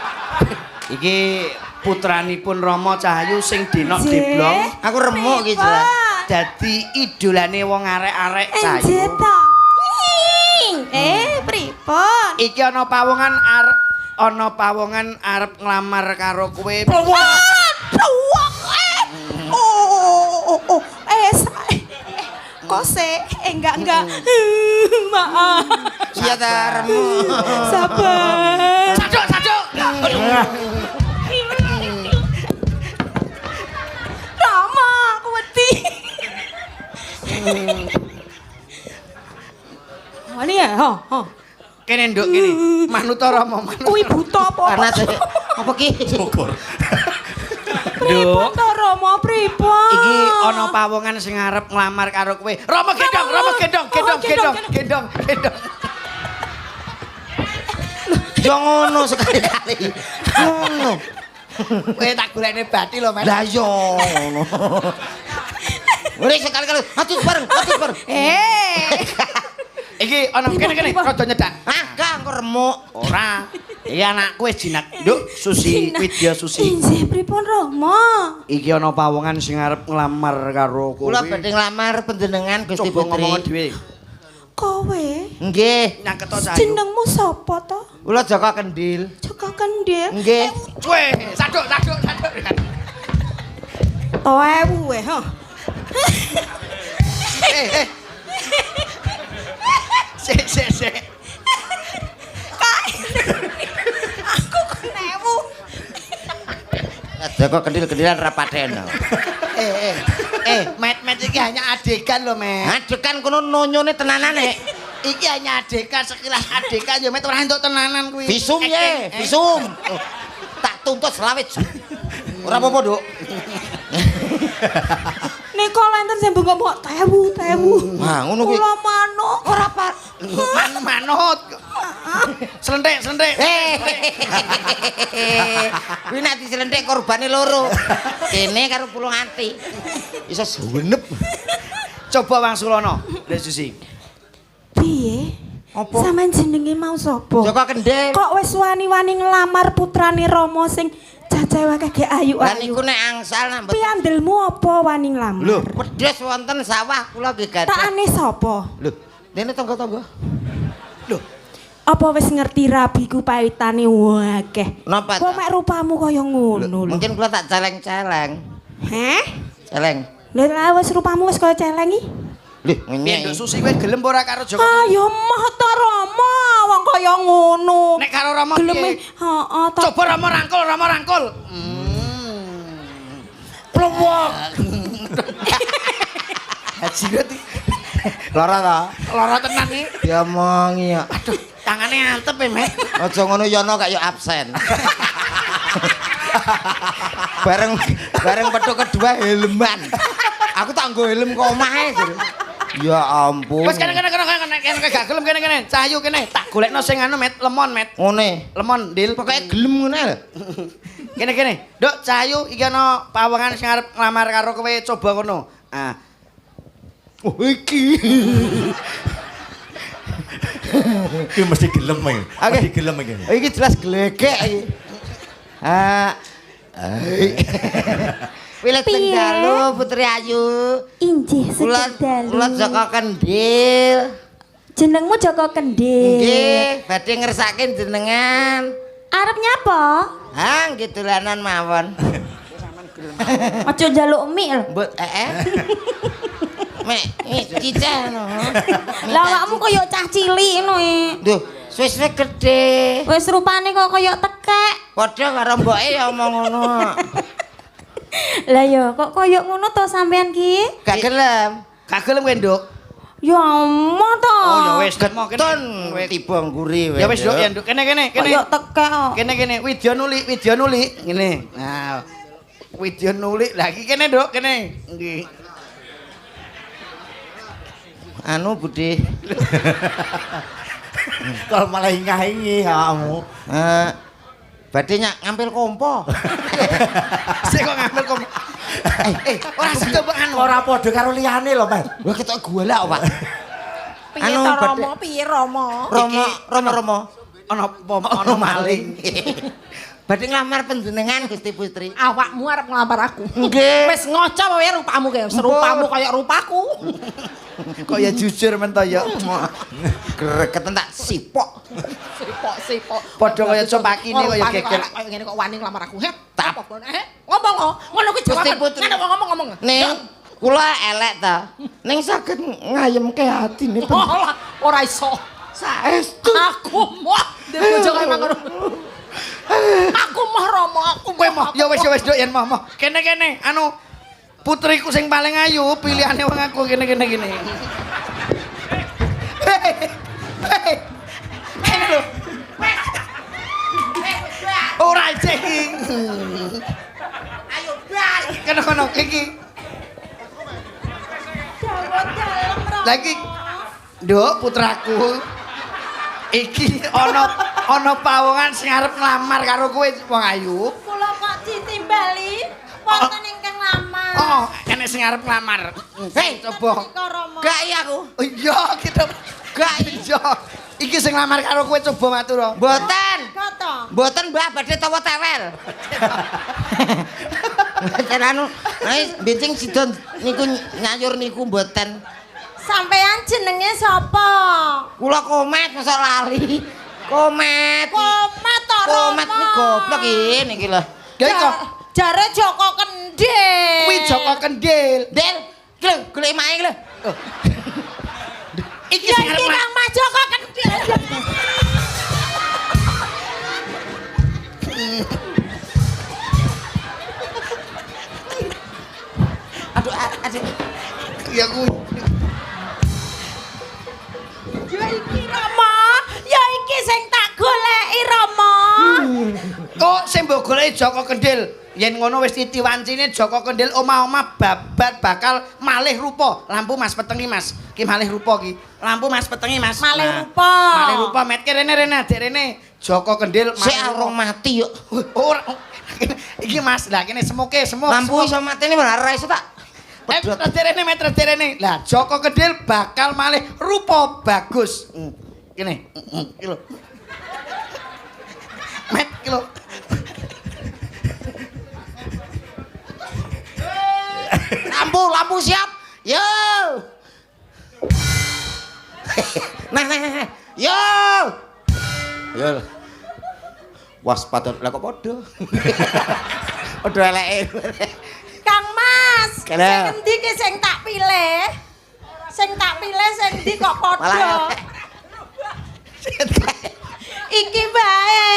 Iki putranipun Rama Cahayu sing dinok diblong. Aku remuk iki jelas. Dadi idolane wong arek-arek Cahayu. Enjeta. Pripun? Iki ana pawongan arep nglamar karo kowe. Kose, enggak. Maaf. Iya ta remuk. Sabar. Saduk. Rama, aku wedi. Wani ya, Kene Nduk kene. Manut Rama, manut. Kuwi buta apa? Panas. Apa ki? Bogor. Pripun to Rama, pripun? Iki ana pawongan sing arep nglamar karo kowe. Rama gendong. gendong. Yo ngono sekali-kali. Ngono. Kowe tak golekne bathi lho, Mas. Lah yo ngono. Ora sekali-kali. Atus bareng. Iki ana kene rada nyedak. Ah, gak engko remuk. Ora. Iki anakku wis jinak. Nduk, Susi, Widya Susi. Inggih pripun Rama? Iki ana pawongan sing arep nglamar karo kowe. Kula badhe nglamar panjenengan Gusti Coba Putri. ngomong dhewe. Kowe Nggih. Nyangketa Cahayu. jenengmu sapa to? Kula Joko Kendil. Joko Kendil. Nggih. Weh, saduk. Toewu weh, ha. Sik. Aku kenewu. Joko Kendil-kendilan rapaten. Met iki hanya adegan lho, Met. Adekan kono nonyone tenanane. Iki hanya adegan sekilas adegan ya Met ora entuk tenanan kuwi. Visum ye, visum. Tak tuntut selawe. Ora apa-apa, Duk. Nika lenten sing mbok tewu. Nah, ngono kuwi. Kula manuk ora pat. Manut. Slenthik. Kuwi nek diselenthik korbane loro. Kene karo pulung ati. Iso suwenep. Coba Wangsulana, Lek Susi. Piye? Apa? Sampeyan jenenge mau sapa? Joko Kendil. Kok wis wani-wani nglamar putrane Rama sing jajahe kage Lah ayu-ayu. niku nek angsal nak Piye andelmu apa wani nglamar? Lho, wedhus wonten sawah kula nggih gadah. Takane sapa? Lho, dene tangga-tangga. Apa wis ngerti rabiku pawitane akeh? Napa? Kok mek rupamu kaya ngono lho. Mungkin kula tak celeng-celeng. Heh? Celeng. Lha wis rupamu wis kaya celeng iki? Lho, Piye Nduk ngene. Susi kowe gelem ora karo Joko? Ayo mah ta Rama, wong kaya ngono. Nek karo Rama gelem piye? heeh ta. Coba Rama rangkul. Plewok. Haji berarti Lara ta? lara tenan iki. Diomongi ya. Aduh, tangane antep ya, Met. Aja ngono Yono kaya absen. bareng petuk kedua helman. Aku tak nggo helm kok omahe. Ya ampun. Wes kene gak gelem kene. Cahayu kene. Tak golekno sing anu, Met, lemon, Met. Ngene. Lemon, Dil. Pokoke gelem ngene lho. Kene. Nduk, Cahayu iki ana pawongan sing arep nglamar karo kowe, coba kono. Ah. Oh iki. Iki mesti gelem iki. Oke. Mesti gelem iki. Iki jelas glegek iki. Wilet Piye? dalu Putri Ayu. Injih Kula sekedalu. Joko Kendil. Jenengmu Joko Kendil. Nggih, badhe ngersake jenengan. Arep nyapa? Hah, nggih dolanan mawon. Aja njaluk mie lho. Mbut Mek, cicah no. Lah awakmu kaya cah cilik ngono e. Duh, wis gede. Wis rupane kok kaya tekek. Padha karo mboke ya omong ngono. Lah ya kok kaya ngono to sampean ki? Gak gelem. Gak gelem kowe, Nduk. Ya omong to. Oh, ya wis mau kene. Keton tiba nguri Ya wis, Nduk, ya Nduk. Kene. Kaya tekek kok. Kene. Widya nuli. Ngene. Nah. Widya nuli. Lah iki kene, Nduk, kene. Nggih. Anu Budi. Kok malah ingah-ingi kamu. Badhe ngambil kompo. Sik kok ngambil kom. Ora sedo mbok anu. Ora padha karo liyane lho, Mas. Wah ketok golek, Pak. Piye to Rama? Piye Rama? Romo. Ono maling. Badhe nglamar panjenengan Gusti Putri. Awakmu arep nglamar aku. Nggih. Wis ngoco wae rupamu kaya serupamu kaya rupaku. Kok ya jujur men to ya. Gregeten tak sipok. Sipok. Padha kaya copakine kaya geger. Kaya ngene kok wani nglamar aku. Heh. Tak. Ngomong ngono kuwi Gusti jawaban. Putri. Ngomong. Ning kula elek ta. Ning saged ngayemke atine Ora iso. saestu. Aku mah bojo kaya mangono. Aku mah Rama, aku Kowe mah ya wis Nduk yen mah. Kene anu putriku sing paling ayu pilihane wong aku kene. Hei. Kene lho. Ora ceng. Ayo bal. Kono iki. Lagi Nduk putraku. Iki ana pawongan sing arep nglamar karo kowe wong ayu. Kula kok ditimbali wonten ingkang lamar. Oh, enek sing arep nglamar. Hei, coba. Gak iya aku. Oh iya, kita Gak iya. Iki sing nglamar karo kowe coba matur. Mboten. Kata. Mboten Mbah badhe tawa tewel. Mboten anu, bincing sida niku nyayur niku mboten. Sampean jenenge sapa? Kula Komet mosok lali. Komet. Komet to Rama. Komet iki goblok iki niki lho. Jare Joko Kendil. Kuwi Joko Kendil. Del, iki lho golek mae iki lho. Iki Ya sing iki arep Kang Mas Joko Kendil. Aduh, aduh. ya kuwi. Ya iki Rama, ya iki sing tak goleki Rama. Kok sing mbok goleki Joko Kendil? Yen ngono wis titiwancine Joko Kendil omah-omah babat bakal malih rupa. Lampu Mas petengi Mas. Ki malih rupa ki. Lampu Mas petengi Mas. Malih rupa. Malih rupa met ki rene adek rene. Joko Kendil Sik arung mati yo. Ora. Iki Mas, lah kene semoke semok. Lampu iso mateni ora iso tak. Terene met terene. Lah Joko Kendil bakal malih rupa bagus. Kene. Iki lho. Met iki lho. Lampu siap. Yo. Nah. Yo. Yo. Waspada lah kok padha. Padha eleke. Kang Mas, sing Kene. endi ki sing tak pilih? Sing tak pilih sing endi kok padha? Malah Iki bae.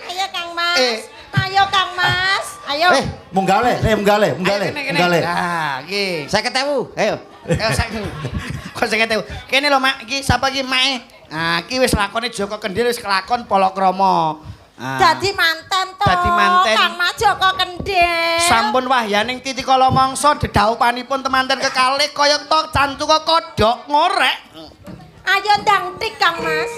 Ayo Kang Mas. Ayo Kang Mas. Ayo. Munggale. Kene. Nah, iki. 50.000. Ayo. Kok 50.000. Kene lho Mak, iki sapa iki Mae? Nah, iki wis lakone Joko Kendil wis kelakon Palakrama. Dadi manten to. Dadi manten. Kang Mas Joko Kendil. Sampun wahyaning titi kala mangsa dedaupanipun temanten kekalih kaya to cantuka kodhok ngorek. Ayo ndang tik Kang Mas.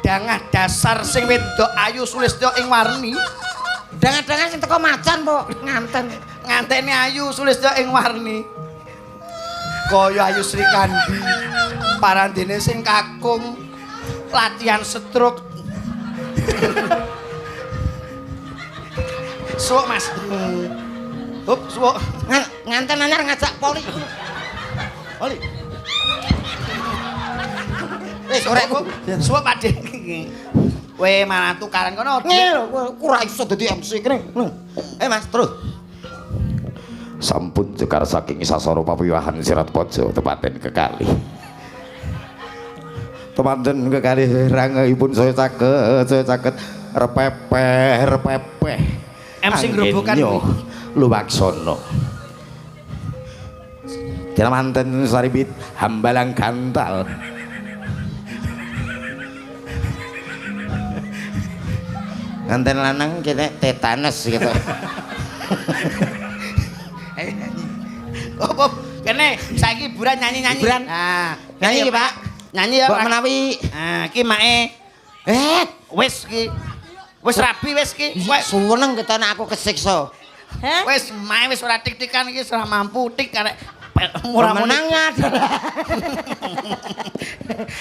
Dangah dasar sing wedok ayu Sulistya ing warni. Dangan-dangan sing teko macan po nganten. Nganteni ayu Sulistya ing warni. Kaya Ayu Sri Kandi. Parandene sing kakung latihan stroke. Suwuk Mas. Hup, suwuk. Nganten anyar ngajak poli. Poli. Sore kok. Suwuk Pakde. Weh malah tukaran kono. Ngene lho, ora iso dadi MC kene. Mas, terus. Sampun cekar saking sasara pawiwahan Sirat Pojo tepaten kekalih. Temanten kekalih rangipun saya caket repepeh. MC Grobogan Luwaksono. Temanten saribit Hambalang Gantal. Nganten lanang kene tetanus gitu. Oh, kene saiki hiburan nyanyi-nyanyi. Hiburan. Nah, Nyanyi iki, Pak. Nyanyi ya, Mbok Pak. menawi. Nah, iki mae. Wis iki. Wis rabi wis iki. Suweneng ketane aku kesiksa. Wis mae wis ora tik-tikan iki ora mampu tik karek Ora menangnya.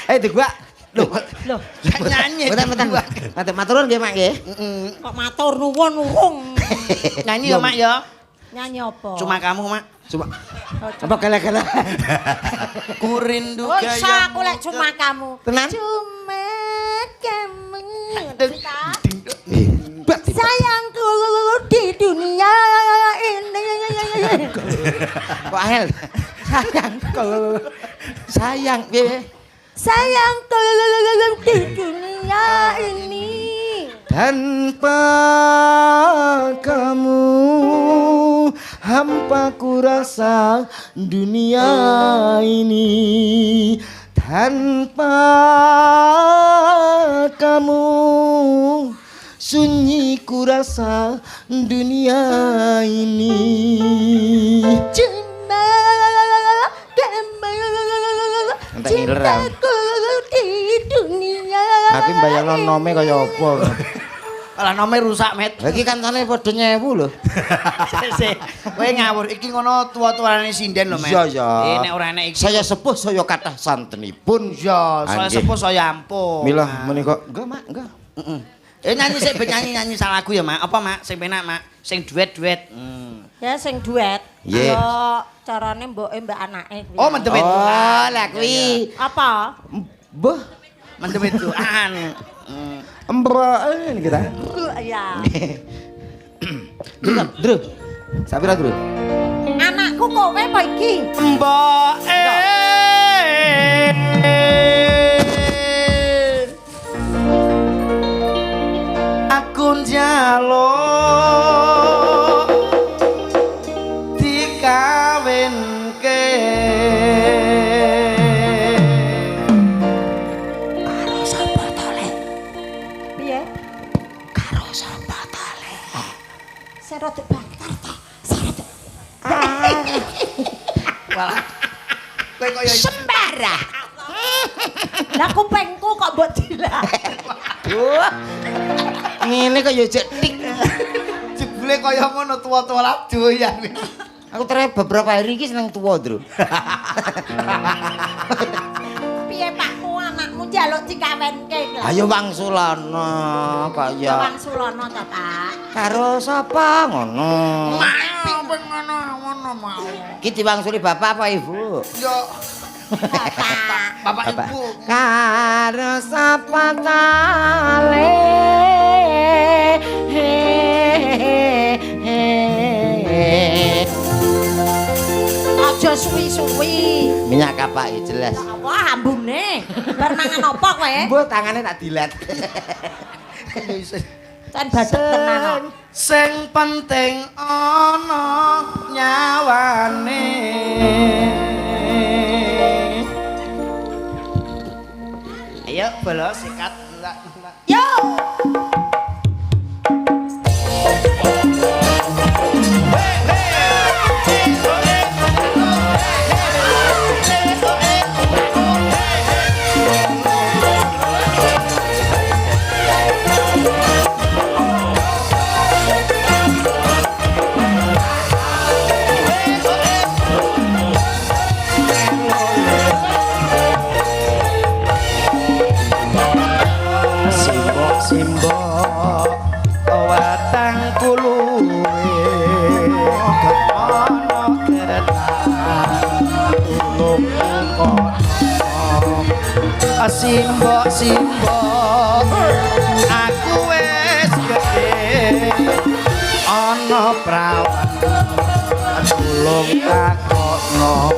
Di gua. Loh. nyanyi. Bentar. Matur nuwun nggih, Mak nggih. Kok matur nuwun urung. Nyanyi ya, Mak ya. Nyanyi apa? Cuma kamu, Mak. Coba. Apa gala-gala? Ku rindu Oh, isa gaya. aku lek cuma kamu. Tenan? Cuma kamu. Hebat. Sayangku di dunia ini. Kok angel? Sayang, piye? Sayangku di dunia ini. Tanpa kamu hampa ku rasa dunia ini. Tanpa kamu sunyi ku rasa dunia ini. Cuma kamu cintaku di dunia. Aku mbayangno nome kaya apa? Lah nome rusak, Met. Lah iki kancane padha nyewu lho. Sik. Kowe ngawur, iki ngono tua-tuane sinden lho, Met. Iya, iya. Nek ora enek iki. Saya sepuh saya kathah santenipun. Iya, saya Anggih. sepuh saya ampun. Milah menika. Enggak, Mak, enggak. Heeh. Nyanyi sik ben nyanyi salah lagu ya, Mak. Apa, Mak? Sing penak, Mak. Sing duet-duet. Ya sing duet. Nggih. Ya carane mboke mbak anake kuwi. Oh, mendem itu. Oh, lah kuwi. Apa? Mbah, Mendem itu. mbah ini kita. Ya. Dru. Sapira, Dru? Anakku kowe apa iki? Mbok aku njaluk dikawinke Karo sapa to, Lek? Piye? Karo sapa ta le? Sing rada banter ta? Sing rada Walah. Kowe kaya sembarah. Lah kupingku kok mbok dilah. Ngene kok ya jek tik. jebule kaya ngono tua-tua lak doyan. Aku terakhir beberapa hari iki seneng tuwa, Dru. Piye Pakmu anakmu njaluk dikawinke lho. Ayo wangsulana kaya. Wangsulana ta, Pak? Karo sapa ngono? Ngono mau. Iki diwangsuli bapak apa ibu? Yo Bapak. Bapak Ibu. Karo sapa tale? Aja suwi-suwi. Minyak kapak iki jelas. Wah, ambune. Bar mangan apa kowe? Mbok tangane tak dilet. Kan badhe tenan kok. Sing penting ana nyawane. Ayo bolos sikat. Yo. Simbok watang kuluwe ana ketan tulung kono simbok aku wis gedhe ana prawan tulung takono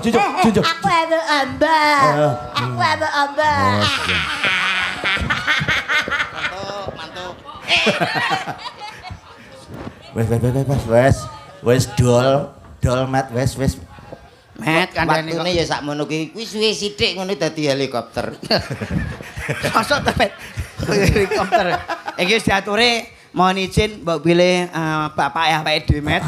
Junjung. Aku ada ambak. Aku ada ambak. Wes dol mat wes. Met kandhane Waktune ya sakmono kuwi suwe sithik ngono dadi helikopter. Masuk ta Met. Helikopter. Iki wis diature mohon izin mbok pilih Bapak ya Pak Edi Met.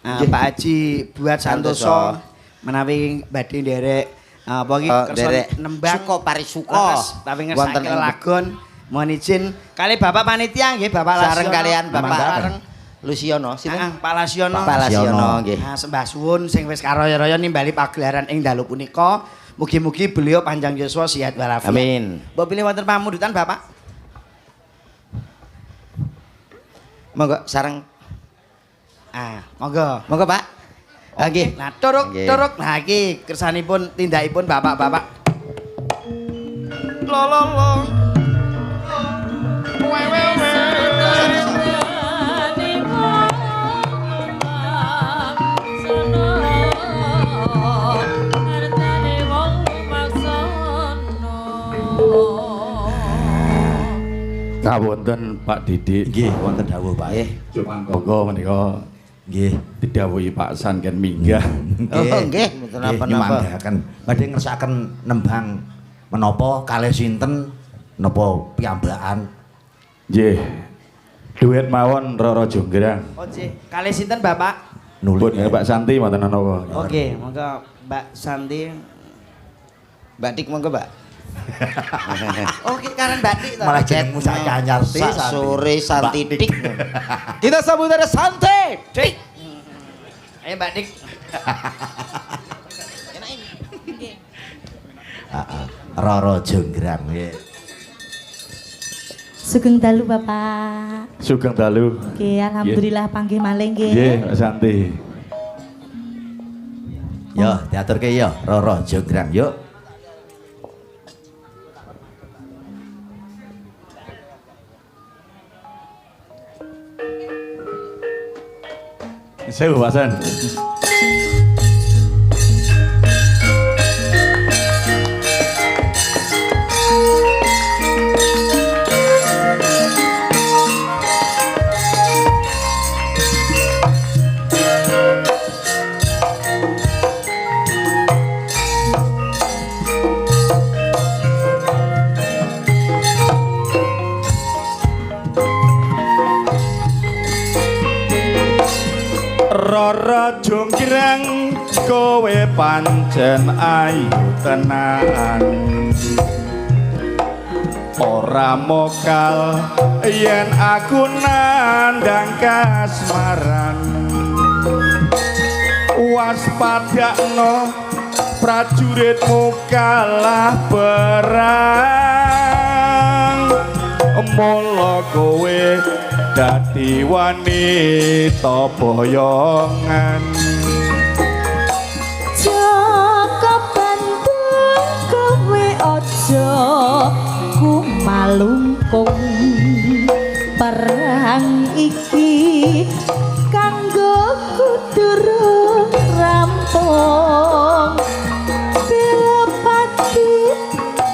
Pak Haji buat Santoso menawi badhe nderek apa iki kersa nembang Suko Parisuko tapi ngersake lagon mohon izin kali Bapak panitia nggih Bapak Lasiono sareng kalian Bapak sareng Lusiono sinten? Pak Lasiono. Pak Lasiono nggih. Sembah suwun sing wis karaya-raya nimbali pagelaran ing dalu punika. Mugi-mugi beliau panjang yuswa sehat walafiat. Amin. Mbok pilih wonten pamundutan Bapak. Monggo sareng. Monggo. Monggo Pak. Nggih. Nah, turuk. Nah, iki kersanipun tindakipun Bapak-bapak. Lo. Kawonten Pak Didik. Nggih, wonten dawuh Pak. Monggo menika Nggih. didhawuhi Pak San ken minggah. Nggih, mboten napa-napa. Nyemanggaken. Badhe ngersakaken nembang menapa kalih sinten napa piyambakan. Nggih. Duet mawon Roro Jonggrang. Oh, nggih. Kalih sinten Bapak? Pun Pak Santi mboten napa. Oke, monggo Mbak Santi. Mbak Dik monggo, Mbak. Oke, karen Mbak Dik to. Malah jenengmu sak anyar Sak sore Santi Dik. Kita sambut ada Santi Dik. Ayo Mbak Dik. Roro Jonggrang nggih. Sugeng dalu Bapak. Sugeng dalu. Oke, alhamdulillah panggih malih nggih. Nggih, Pak Santi. Yo, diaturke yo Roro Jonggrang yuk. Sewu Pak San. Roro Jonggrang kowe pancen ayu tenan ora mokal yen aku nandang kasmaran waspadakno prajuritmu kalah perang mula kowe dadi wanita boyongan Joko Bandung kowe aja kumalungkung perang iki kanggo kudu rampung bela pati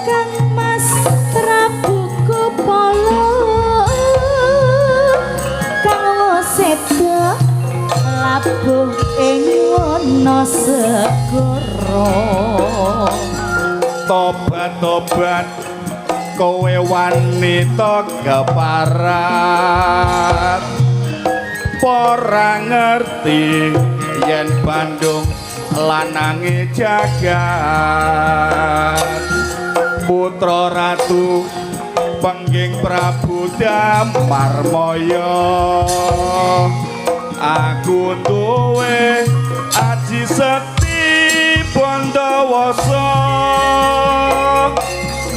kang Mas Prabu Kupala sedo labuh ing Wonosegoro tobat-tobat kowe wanita keparat ora ngerti yen Bandung lanange jagat putra ratu Pengging Prabu Damarmaya aku duwe aji sekti Bandawasa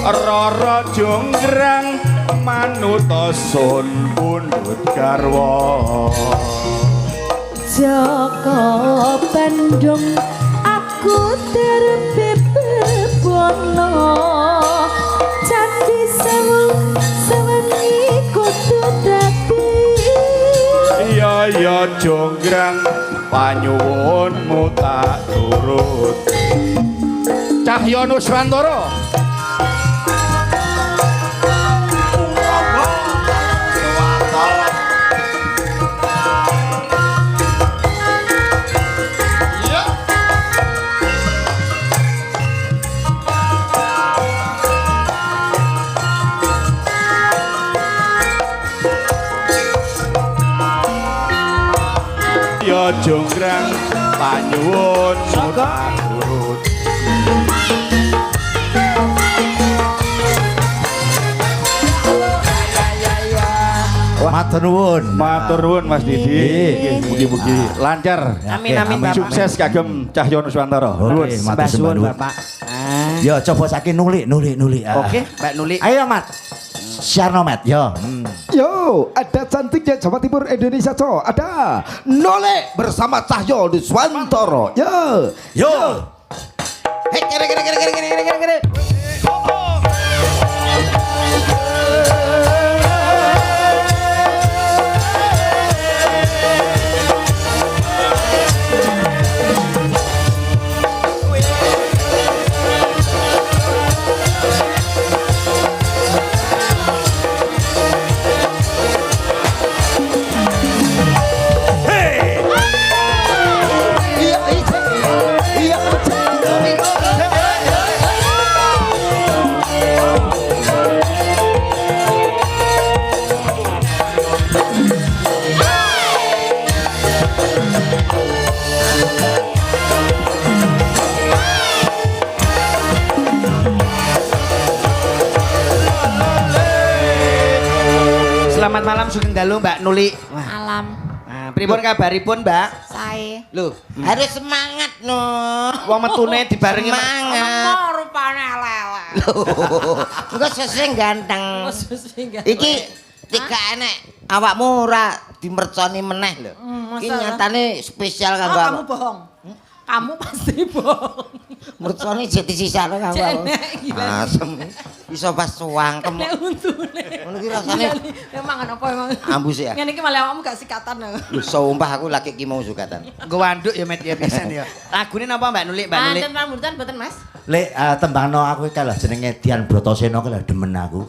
Roro Jonggrang manuta sun pundhut garwa Joko Bandung aku terbe bebono candi sewengi kudu dadi ya jonggrang panyuwunmu tak turut Cahya Nuswantara ya jonggrang panyuwunmu tak turut Matur nuwun. matur nuwun Mas Didi nggih mugi-mugi lancar Amin amin Bapak. sukses kagem Cahya Nuswantara nuwun Oke, Mbah matur suwun nuwun. Bapak. Yo coba saiki nulik. Oke, Mbak Nuli. Ayo Mat. Siarno Mat, yo. Yo, ada cantiknya Jawa Timur Indonesia, co. Ada Nole bersama Cahyo Nuswantara. Yo. Yo. Hei, kere. Selamat malam sugeng dalu Mbak Nuli. Wah, Alam. nah, pripun kabaripun Mbak? Sae. Lho, Harus semangat no. wong metune dibarengi Semangat. Rupane elek. Enggak seseng ganteng. Iki Iki tiga enek awakmu ora dimerconi meneh lho. Iki nyatane spesial kanggo kamu awak. bohong. Kamu pasti bohong. Merconi jeti sisane kanggo awak. Jenek, gila. Asem. Iso pas suwangkem. Nek untune. Ngono ki rasane Memang apa emang. ambus ya. Ngene iki malah awakmu gak sikatan lho. Lho sumpah aku lagi ki mau sukatan. nggo wanduk ya media pisan ya. Lagune napa Mbak Nuli? Mbak Nuli. Anten pambutan boten Mas. Lek tembangno aku iki kalah jenenge Dian Bratasena kalah demen aku.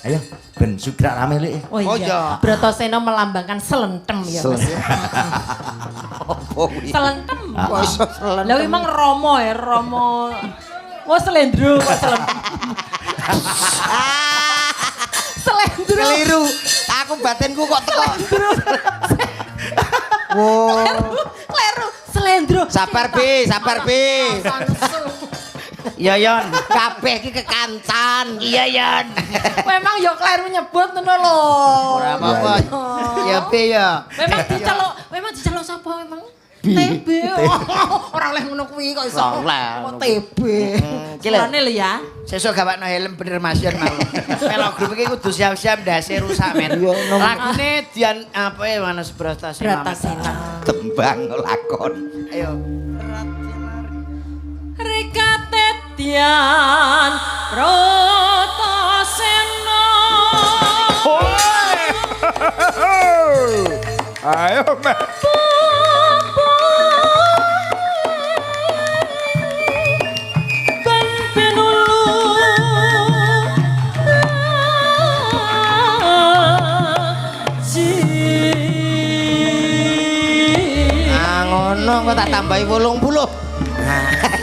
Ayo ben sugrak rame lek. Oh Oh, iya. iya. Bratasena melambangkan selentem ya Mas. Opo kuwi? Selentem. Kok iso selentem? Lah memang Romo ya, Romo. Oh selendro kok selentem. Selendro. Keliru. Aku batinku kok teko. Wow. Kleru, selendro. Sabar Bi, sabar Bi. Iya Yon. Kabeh iki kekancan. Iya Yon. Memang yo kleru nyebut ngono lho. Ora apa-apa. Ya Be ya. Memang diceluk sapa memang? TB. Ora oleh ngono kuwi kok iso. Ora oleh. Oh, TB. Kirane lho ya. Sesuk gawakno helm bener Mas Yon mau. Melo grup iki kudu siap-siap ndase rusak men. Lagune Dian apa ya Manas Bratasena. Bratasena. Tembang lakon. Ayo. Rekate Dian Bratasena. ayo Mbak Ngono kok tak tambahi 80.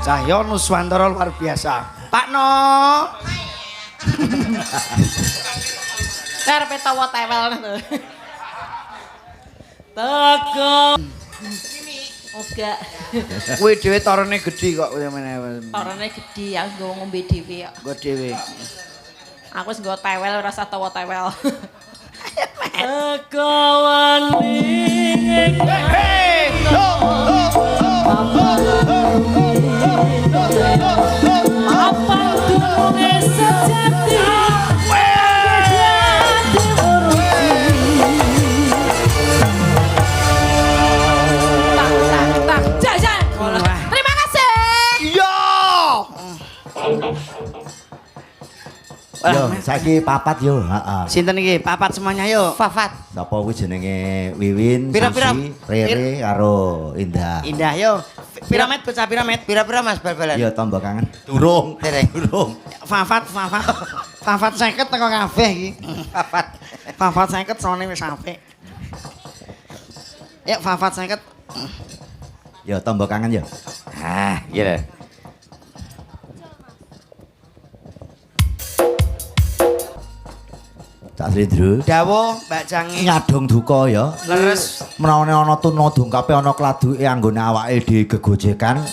Cahya Nuswantara luar biasa. Pak No. Karepe tawa tewel. Teko Enggak. Kuwi dhewe torone gedhi kok meneh. Torone gedhi, aku nggo ngombe dhewe kok. Nggo dhewe. Aku wis nggo tewel ora usah tawa tewel. Terima kasih. Yo! Yo, saiki papat yo, heeh. Sinten iki? Papat semuanya yo. Fafat. Sapa kuwi jenenge Wiwin, Pira-pira? Sisi, Rere karo Indah. Indah yo. Piramid bocah piramid. Pira-pira Mas bal-balan? Yo tombok kangen. Durung. Dereng. Durung. Fafat. Fafat 50 teko kabeh iki. Fafat. Fafat 50 sone wis apik. Ya Fafat 50. Yo tombok kangen yo. Ah, iya. Cak Slendro. Dawuh Mbak Jangi. Nyadong duka ya. Leres. Menawane ana tuna dongkape ana kladuke anggone awake dhewe gegojekan